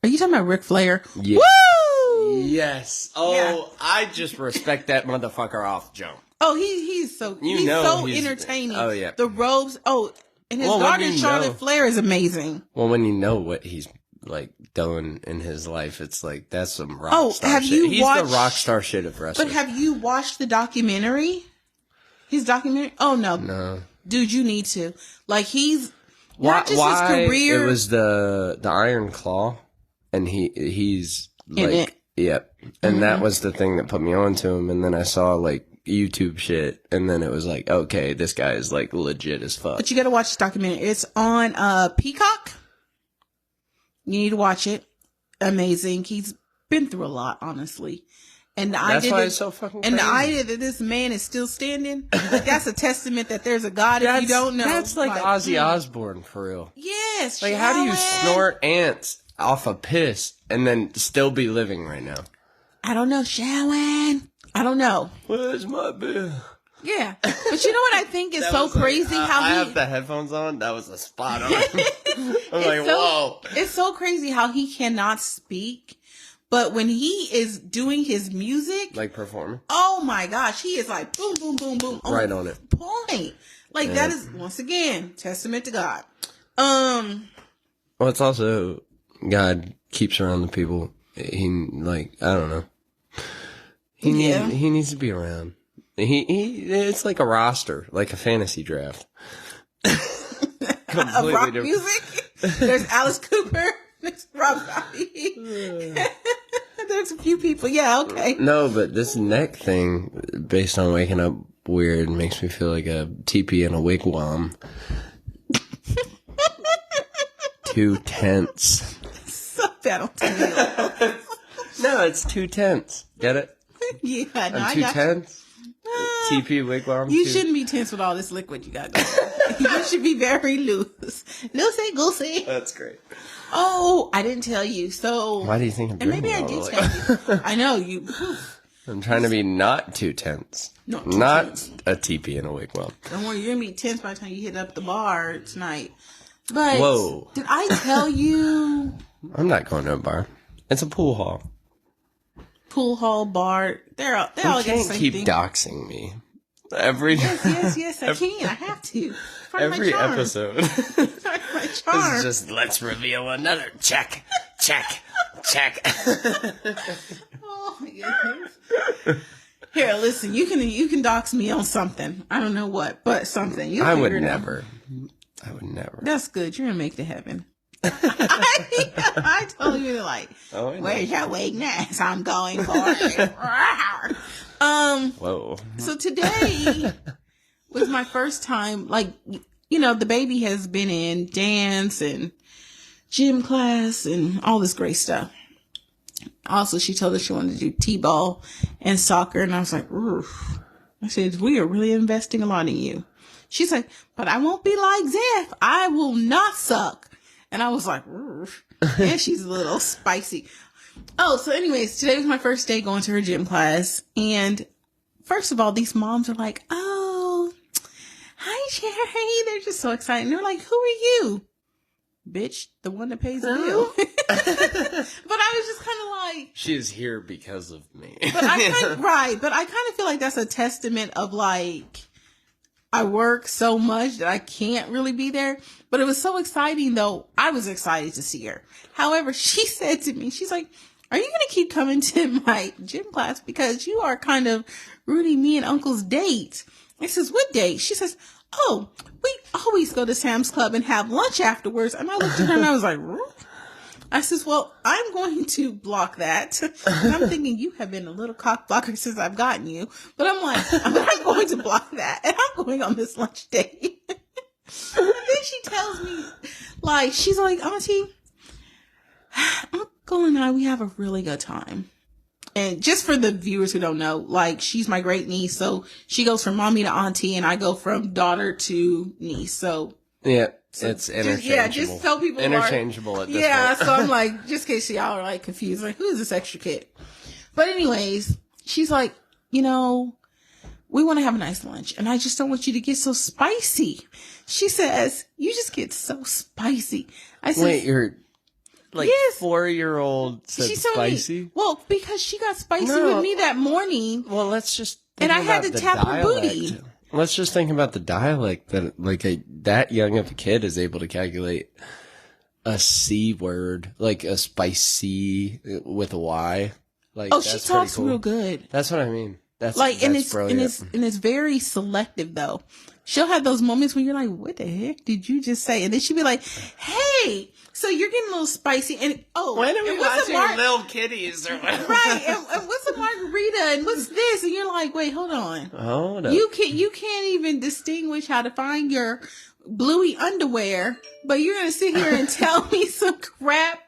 S2: Are you talking about Ric Flair?
S1: Yeah.
S2: Woo!
S1: Yes. Oh,
S2: Yeah.
S1: I just respect that motherfucker off jump.
S2: Oh, he's so
S1: You know
S2: so
S1: he's-
S2: entertaining.
S1: oh, yeah.
S2: The robes. Oh, and his
S1: Well, when
S2: daughter
S1: you
S2: Charlotte
S1: know-
S2: Flair is amazing.
S1: Well, when you know what he's like done in his life, it's like that's some rock
S2: Oh,
S1: star
S2: have
S1: shit.
S2: you
S1: He's
S2: watched-
S1: the rock star shit of wrestling.
S2: But have you watched the documentary? His documentary? Oh no,
S1: no.
S2: dude, you need to. Like he's
S1: Why?
S2: not just his career.
S1: It was the Iron Claw, and he's
S2: In
S1: like,
S2: it.
S1: yep. And that was the thing that put me on to him. And then I saw like YouTube shit, and then it was like, okay, this guy is like legit as fuck.
S2: But you got to watch this documentary. It's on Peacock. You need to watch it. Amazing. He's been through a lot, honestly. And the
S1: That's
S2: idea
S1: why
S2: that,
S1: it's so fucking
S2: and the
S1: crazy.
S2: idea that this man is still standing, like, that's a testament that there's a God if you don't know.
S1: That's like Ozzy Osbourne for real.
S2: Yes.
S1: Like, how do you
S2: Sharon.
S1: snort ants off a piss and then still be living right now?
S2: I don't know, Sharon. I don't know.
S1: Where's my bill?
S2: Yeah. But you know what I think is so crazy?
S1: I
S2: How he
S1: have the headphones on. That was a spot on. I'm like,
S2: It's so-
S1: whoa.
S2: It's so crazy how he cannot speak, but when he is doing his music,
S1: Like performing.
S2: oh my gosh, he is like boom, boom, boom, boom,
S1: Right on it.
S2: point. Like
S1: Yeah.
S2: that is once again testament to God.
S1: Well, it's also God keeps around the people. He like I don't know. He
S2: Yeah.
S1: needs to be around. It's like a roster, like a fantasy draft.
S2: Of rock
S1: different.
S2: music. There's Alice Cooper. There's Rob Zombie. There's a few people. Yeah, okay.
S1: No, but this neck thing, based on waking up weird, makes me feel like a teepee in a wigwam. 2 tents.
S2: So that'll tell you.
S1: No, it's 2 tents. Get it?
S2: Yeah, no,
S1: I'm
S2: I
S1: 2
S2: got
S1: tents. TP wigwam.
S2: you. Shouldn't be tense with all this liquid you got going. You should be very loose. Loosey goosey.
S1: That's great.
S2: Oh, I didn't tell you. So
S1: Why do you think I'm
S2: and
S1: doing
S2: maybe I
S1: all
S2: did
S1: the
S2: tell you. I know you.
S1: I'm trying to be not 2 tents.
S2: Not 2
S1: Not
S2: tents.
S1: a teepee in a wigwam.
S2: Don't worry, you're gonna be tense by the time you hit up the bar tonight. But
S1: Whoa.
S2: did I tell you?
S1: I'm not going to a bar. It's a pool hall.
S2: Pool hall, bar. They're all
S1: You
S2: get the
S1: can't
S2: same
S1: keep
S2: thing.
S1: doxing me. Every
S2: Yes, I can. I have to. Part of my
S1: every
S2: charm.
S1: episode.
S2: Part of my charm.
S1: It's just, let's reveal another. Check.
S2: Oh my goodness. Here, listen. You can dox me on something. I don't know what, but something. You
S1: I
S2: figure
S1: would
S2: it out.
S1: never. I would never.
S2: That's good. You're gonna make the heaven. I told you like,
S1: Oh, I know.
S2: where's your weakness? I'm going for it.
S1: Whoa.
S2: So today was my first time. Like, you know, the baby has been in dance and gym class and all this great stuff. Also, she told us she wanted to do t-ball and soccer, and I was like, oof. I said, we are really investing a lot in you. She's like, but I won't be like Zeph. I will not suck. And I was like, oof. Yeah, she's a little spicy. Oh, so anyways, today was my first day going to her gym class. And first of all, these moms are like, oh, hi, Cherry. They're just so excited. And they're like, who are you? Bitch, the one that pays the bill. But I was just kind of like,
S1: She is here because of me.
S2: but I kind of feel like that's a testament of like, I work so much that I can't really be there. But it was so exciting though. I was excited to see her. However, she said to me, she's like, are you going to keep coming to my gym class? Because you are kind of ruining me and Uncle's date. I says, what date? She says, oh, we always go to Sam's Club and have lunch afterwards. And I looked at her and I was like, what? I says, well, I'm going to block that. And I'm thinking you have been a little cock blocker since I've gotten you. But I'm like, I'm not going to block that. And I'm going on this lunch date. And then she tells me, like, she's like, Auntie, Uncle and I, we have a really good time. And just for the viewers who don't know, like, she's my great niece. So she goes from mommy to auntie and I go from daughter to niece. So
S1: Yeah, it's interchangeable.
S2: Just tell people
S1: interchangeable at this
S2: yeah,
S1: point.
S2: so I'm like, just in case y'all are like confused, like, who is this extra kid? But anyways, she's like, you know, we want to have a nice lunch and I just don't want you to get so spicy. She says, you just get so spicy. I said,
S1: Wait, you're like
S2: Yes.
S1: 4-year-old said
S2: she told
S1: spicy?
S2: me, well, because she got spicy
S1: No.
S2: with me that morning.
S1: Well, let's just
S2: And
S1: think
S2: I had
S1: about
S2: to
S1: the
S2: tap her
S1: dialect.
S2: booty.
S1: Let's just think about the dialect that like that young of a kid is able to calculate a C word, like a spicy with a Y. Like,
S2: Oh, she
S1: that's
S2: talks
S1: pretty cool.
S2: real good.
S1: That's what I mean. That's
S2: Like,
S1: that's
S2: and
S1: brilliant.
S2: it's very selective though. She'll have those moments when you're like, what the heck did you just say? And then she'll be like, hey, so you're getting a little spicy. And oh,
S1: When are we
S2: and what's a
S1: watching Little Kitties or whatever?
S2: right? And what's a margarita? And what's this? And you're like, wait, hold on.
S1: Hold up.
S2: You can't even distinguish how to find your bluey underwear, but you're gonna sit here and tell me some crap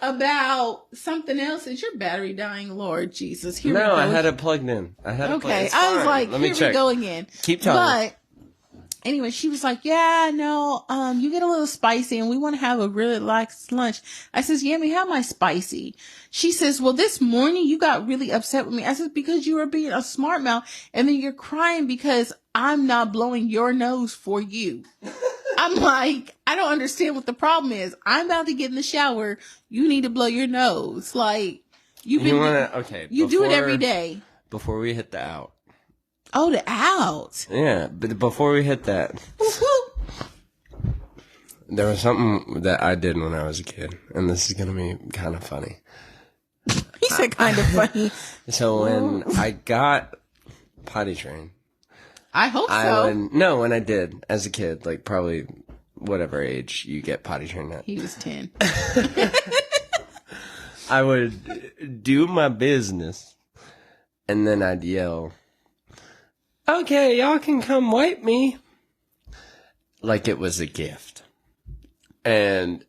S2: about something else. Is your battery dying? Lord Jesus, here we
S1: No,
S2: go.
S1: I had it plugged in.
S2: Okay,
S1: It's
S2: I was
S1: fine.
S2: like,
S1: Let me
S2: here
S1: check.
S2: we go again.
S1: Keep telling.
S2: But anyway, she was like, yeah, no, you get a little spicy and we want to have a really relaxed lunch. I says, yeah, me, have my spicy. She says, well, this morning you got really upset with me. I says, because you were being a smart mouth and then you're crying because I'm not blowing your nose for you. I'm like, I don't understand what the problem is. I'm about to get in the shower. You need to blow your nose. Like, you do it every day.
S1: Before we hit the out.
S2: Oh, the out.
S1: Yeah, but before we hit that,
S2: Woo-hoo.
S1: there was something that I did when I was a kid, and this is going to be kind of funny.
S2: He said kind of funny.
S1: So when I got potty trained.
S2: I hope so.
S1: No, when I did as a kid, like probably whatever age you get potty trained at.
S2: He was 10.
S1: I would do my business, and then I'd yell, "Okay, y'all can come wipe me," like it was a gift. And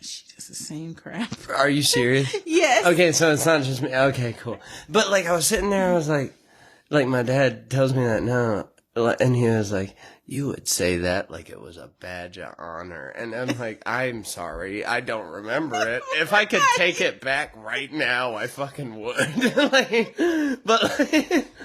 S2: She does the same crap.
S1: are you serious?
S2: Yes.
S1: Okay, so it's not just me. Okay, cool. But like I was sitting there, I was like my dad tells me that now, and he was like, "You would say that like it was a badge of honor," and I'm like, "I'm sorry, I don't remember it. If I could take it back right now, I fucking would."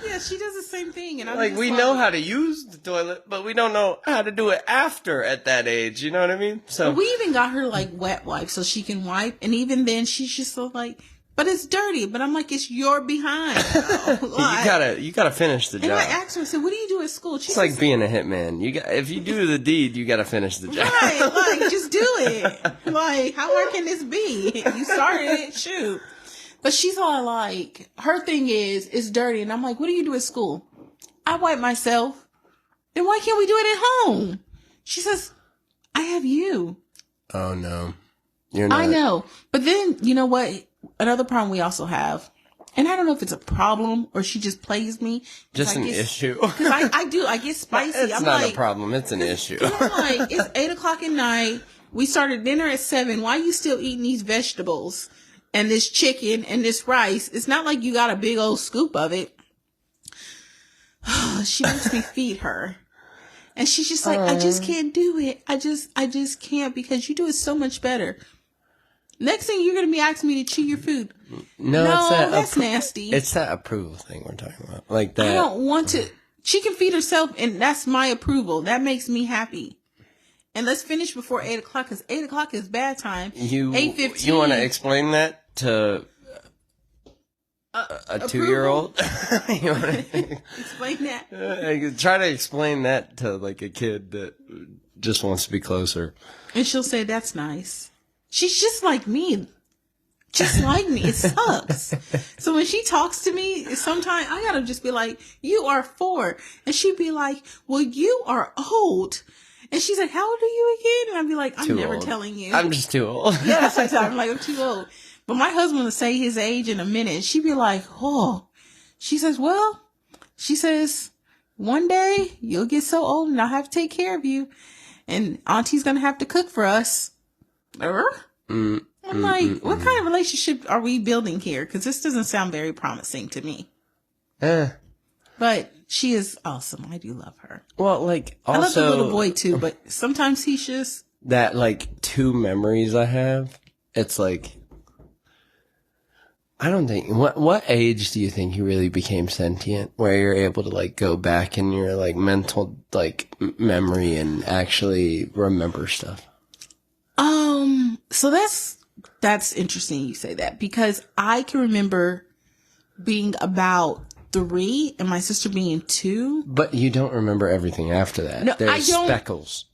S2: Yeah, she does the same thing, and I'm
S1: like
S2: just
S1: we know how to use the toilet, but we don't know how to do it after at that age. You know what I mean? So
S2: we even got her like wet wipes so she can wipe, and even then she's just so like, but it's dirty. But I'm like, it's your behind. Like,
S1: you gotta finish the job.
S2: and I asked her, I said, "What do you do at school?"
S1: It's like being a hitman. If you do the deed, you gotta finish the job.
S2: Right, like just do it. Like, how hard can this be? You started it, shoot. But she's all like, her thing is, it's dirty. And I'm like, what do you do at school? I wipe myself. Then why can't we do it at home? She says, I have you.
S1: Oh, no. You're not.
S2: I know. But then, you know what? Another problem we also have, and I don't know if it's a problem or she just plays me.
S1: Just an issue.
S2: Because I get spicy.
S1: It's not a problem. It's an issue.
S2: I'm like, it's 8:00 at night. We started dinner at 7. Why are you still eating these vegetables and this chicken and this rice? It's not like you got a big old scoop of it. She makes me feed her. And she's just like, I just can't do it. I just can't because you do it so much better. Next thing you're going to be asking me to chew your food.
S1: No,
S2: that's nasty.
S1: It's that approval thing we're talking about. Like that.
S2: I don't want to. She can feed herself and that's my approval. That makes me happy. And let's finish before 8:00 because 8:00 is bad time. 8:15.
S1: You want to explain that to a 2-year-old? You want to
S2: explain that?
S1: Try to explain that to like a kid that just wants to be closer.
S2: And she'll say, "That's nice." She's just like me. Just like me. It sucks. So when she talks to me, sometimes I gotta just be like, "You are 4." And she'd be like, "Well, you are old." And she's like, "How old are you again?" And I'd be like, "I'm never telling you.
S1: I'm just too old."
S2: Yeah, sometimes I'm like, "I'm too old." But my husband will say his age in a minute. She'd be like, "Oh." She says, "Well," she says, "one day you'll get so old and I'll have to take care of you. And Auntie's going to have to cook for us." I'm like, what kind of relationship are we building here? Because this doesn't sound very promising to me. But she is awesome. I do love her.
S1: Well, like, also,
S2: I love the little boy too, but sometimes he's just...
S1: That, like, 2 memories I have, it's like... I don't think... What age do you think you really became sentient? Where you're able to, like, go back in your, like, mental, like, memory and actually remember stuff?
S2: So that's interesting you say that, because I can remember being about 3 and my sister being 2.
S1: But you don't remember everything after that.
S2: No,
S1: There's
S2: I don't.
S1: Speckles.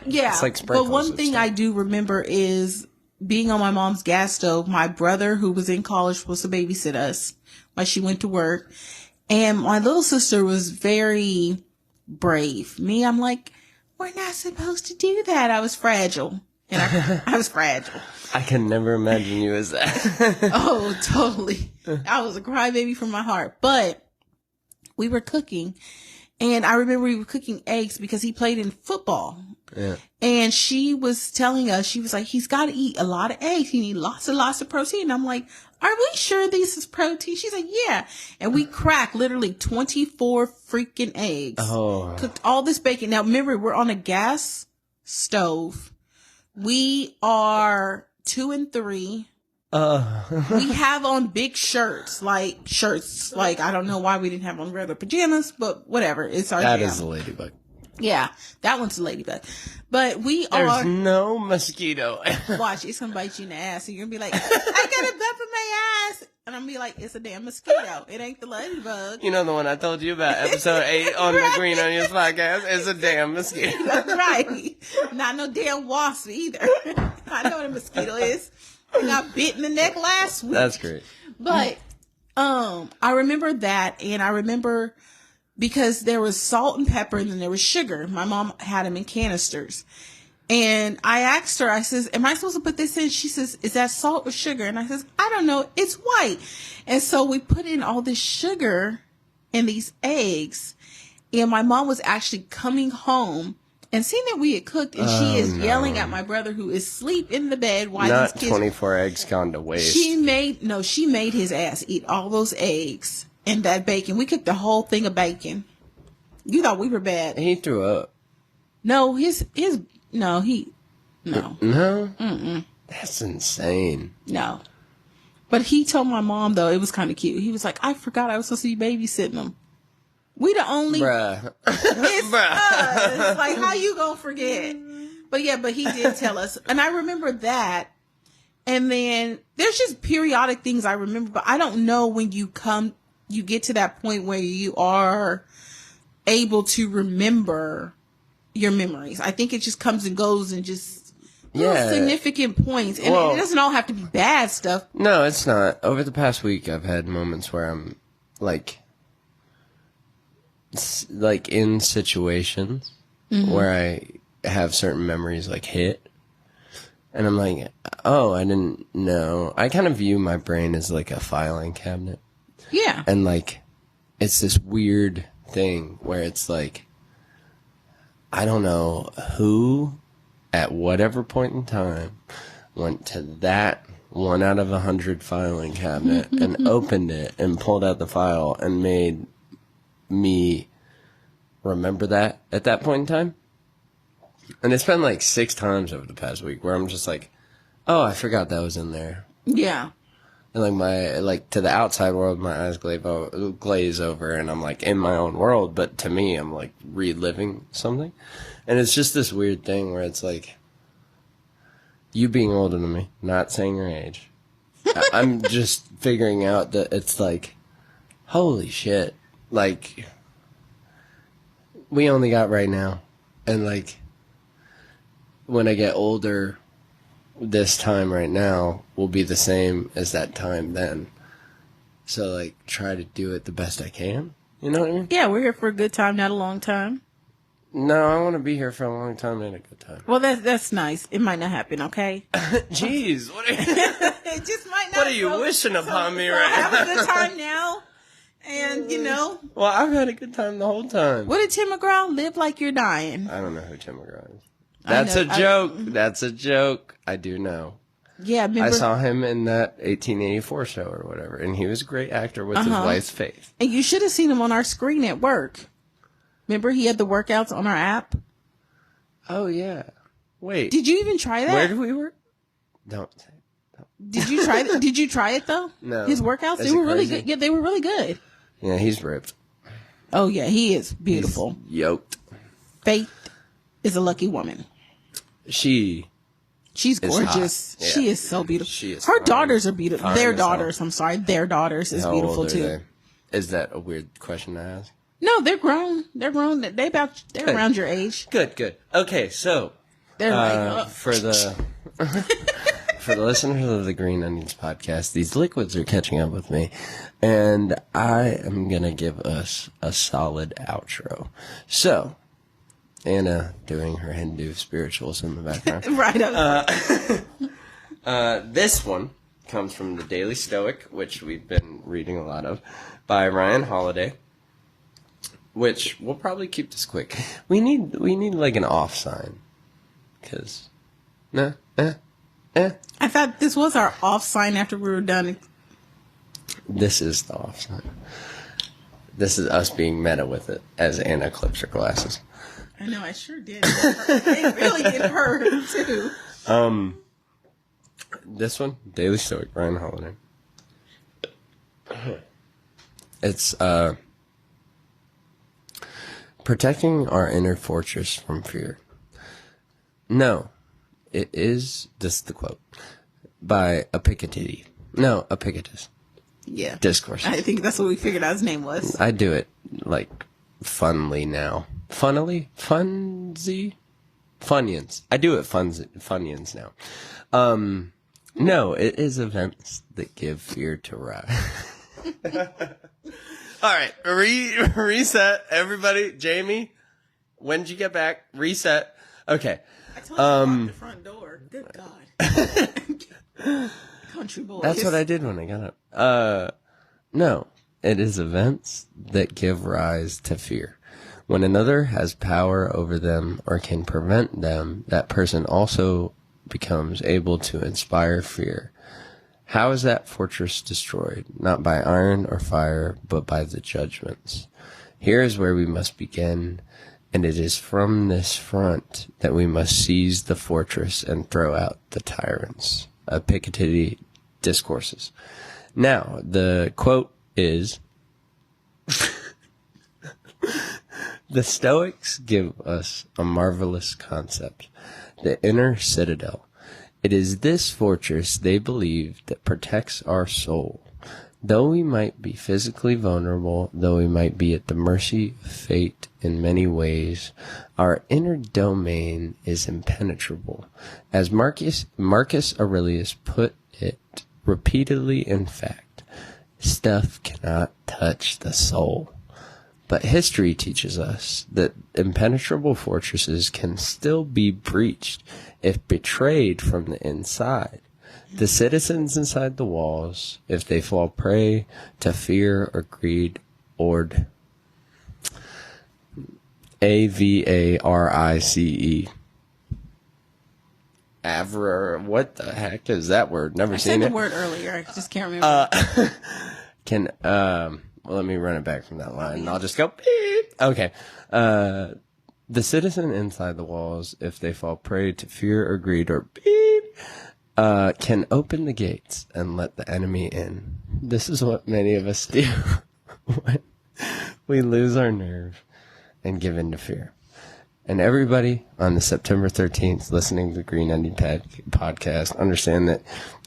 S2: Yeah.
S1: It's like sprinkles.
S2: But one thing I do remember is being on my mom's gas stove. My brother, who was in college, was to babysit us while she went to work. And my little sister was very brave. Me, I'm like, we're not supposed to do that. I was fragile. And I was fragile.
S1: I can never imagine you as that.
S2: Oh, totally. I was a crybaby from my heart. But we were cooking. And I remember we were cooking eggs because he played in football. Yeah. And she was telling us, she was like, he's got to eat a lot of eggs. He needs lots and lots of protein. And I'm like, are we sure this is protein? She's like, yeah. And we cracked literally 24 freaking eggs. Oh. Cooked all this bacon. Now, remember, we're on a gas stove. We are 2 and 3. We have on big shirts, like I don't know why we didn't have on regular pajamas, but whatever. It's our
S1: That
S2: jam.
S1: is a ladybug.
S2: Yeah, that one's a ladybug. But
S1: There's no mosquito.
S2: Watch, it's gonna bite you in the ass, and you're gonna be like, I got a bump in my ass, and I'm gonna be like, it's a damn mosquito. It ain't the ladybug.
S1: You know the one I told you about, episode 8 on the Green Onions podcast? It's a damn mosquito.
S2: Right. Not no damn wasp either. I know what a mosquito is. I got bit in the neck last week.
S1: That's great.
S2: But I remember that, and I remember because there was salt and pepper and then there was sugar. My mom had them in canisters. And I asked her, I says, am I supposed to put this in? She says, is that salt or sugar? And I says, I don't know. It's white. And so we put in all this sugar and these eggs. And my mom was actually coming home and seeing that we had cooked. And she is yelling at my brother who is asleep in the bed. While
S1: Not
S2: these kids,
S1: 24 eggs gone to waste.
S2: she made his ass eat all those eggs and that bacon. We cooked the whole thing of bacon. You thought we were bad.
S1: He threw up.
S2: No, no.
S1: No? Mm-mm. That's insane.
S2: No. But he told my mom, though, it was kind of cute. He was like, I forgot I was supposed to be babysitting them. We the only...
S1: Bruh.
S2: It's us. Like, how you gonna forget? But he did tell us. And I remember that. And then there's just periodic things I remember. But I don't know when you get to that point where you are able to remember your memories. I think it just comes and goes and just little significant points. And it doesn't all have to be bad stuff.
S1: No, it's not. Over the past week, I've had moments where I'm like in situations where I have certain memories like hit. And I'm like, oh, I didn't know. I kind of view my brain as like a filing cabinet.
S2: Yeah.
S1: And like, it's this weird thing where it's like, I don't know who at whatever point in time went to that 1 out of 100 filing cabinet and opened it and pulled out the file and made me remember that at that point in time. And it's been like 6 times over the past week where I'm just like, oh, I forgot that was in there.
S2: Yeah.
S1: And like to the outside world, my eyes glaze over and I'm like in my own world. But to me, I'm like reliving something. And it's just this weird thing where it's like, you being older than me, not saying your age. I'm just figuring out that it's like, holy shit. Like, we only got right now. And like, when I get older, this time right now will be the same as that time then. So, like, try to do it the best I can. You know what I mean?
S2: Yeah, we're here for a good time, not a long time.
S1: No, I want to be here for a long time and a good time.
S2: Well, that's nice. It might not happen, okay?
S1: Jeez, what are you...
S2: It just might not.
S1: What are you wishing upon me right now?
S2: Have a good time now. And,
S1: Well, I've had a good time the whole time.
S2: What did Tim McGraw live like you're dying?
S1: I don't know who Tim McGraw is. That's a joke. That's a joke. I do know.
S2: Yeah, remember?
S1: I saw him in that 1884 show or whatever, and he was a great actor with his wife's face.
S2: And you should have seen him on our screen at work. Remember, he had the workouts on our app?
S1: Oh, yeah. Wait.
S2: Did you even try that?
S1: Where did we work? Don't say.
S2: Did you try it? Did you try it, though?
S1: No.
S2: His workouts? They were really good. Yeah, they were really good.
S1: Yeah, he's ripped.
S2: Oh, yeah, he is beautiful.
S1: He's yoked.
S2: Faith is a lucky woman.
S1: She's
S2: gorgeous.
S1: Yeah.
S2: She is so beautiful.
S1: She is
S2: Her
S1: fine.
S2: around beautiful. Their
S1: as hell.
S2: daughters, I'm sorry. Their daughters is
S1: How
S2: beautiful
S1: old are
S2: too.
S1: they? Is that a weird question to ask?
S2: No, they're grown. They're grown. They're around your age.
S1: Good. Okay, so
S2: They're
S1: for the for the listeners of the Green Onions podcast, these liquids are catching up with me, and I am gonna give us a solid outro. So, Anna doing her Hindu spirituals in the background.
S2: right up.
S1: This one comes from the Daily Stoic, which we've been reading a lot of, by Ryan Holiday. Which we'll probably keep this quick. We need like an off sign, because
S2: I thought this was our off sign after we were done.
S1: this is the off sign. This is us being meta with it as Anna clips her glasses.
S2: I know, I sure did. It really did hurt too.
S1: This one, Daily Stoic, Ryan Holiday. It's protecting our inner fortress from fear. No, it is, this is the quote, by Epictetus. No, Epictetus.
S2: Yeah.
S1: Discourse.
S2: I think that's what we figured out his name was.
S1: I do it, like, funly now. Funnily? Funsy? Funyuns. I do it funyuns now. No, it is events that give fear to rise. right. Reset. Everybody. Jamie, when did you get back? Reset. Okay.
S2: I told you to lock the front door. Good God. Country boys.
S1: That's what I did when I got up. No. It is events that give rise to fear. When another has power over them or can prevent them, that person also becomes able to inspire fear. How is that fortress destroyed? Not by iron or fire, but by the judgments. Here is where we must begin, and it is from this front that we must seize the fortress and throw out the tyrants. Piketty Discourses. Now, the quote is, the Stoics give us a marvelous concept, the inner citadel. It is this fortress, they believe, that protects our soul. Though we might be physically vulnerable, though we might be at the mercy of fate in many ways, our inner domain is impenetrable. As Marcus Aurelius put it repeatedly, in fact, stuff cannot touch the soul. But history teaches us that impenetrable fortresses can still be breached if betrayed from the inside. The citizens inside the walls, if they fall prey to fear or greed or AVARICE. What the heck is that word? Never seen it.
S2: I said the word earlier. I just can't remember.
S1: Well, let me run it back from that line, and I'll just go beep. Okay. The citizen inside the walls, if they fall prey to fear or greed or beep, can open the gates and let the enemy in. This is what many of us do when we lose our nerve and give in to fear. And everybody on the September 13th listening to the Green Ending podcast, understand that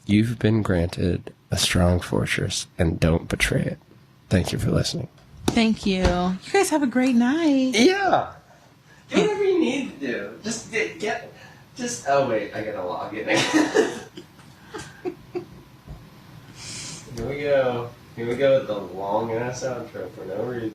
S1: you've been granted a strong fortress, and don't betray it. Thank you for listening.
S2: Thank you. You guys have a great night.
S1: Yeah. Do whatever you need to do. Just oh wait, I gotta log in again. Here we go. Here we go with the long ass outro for no reason.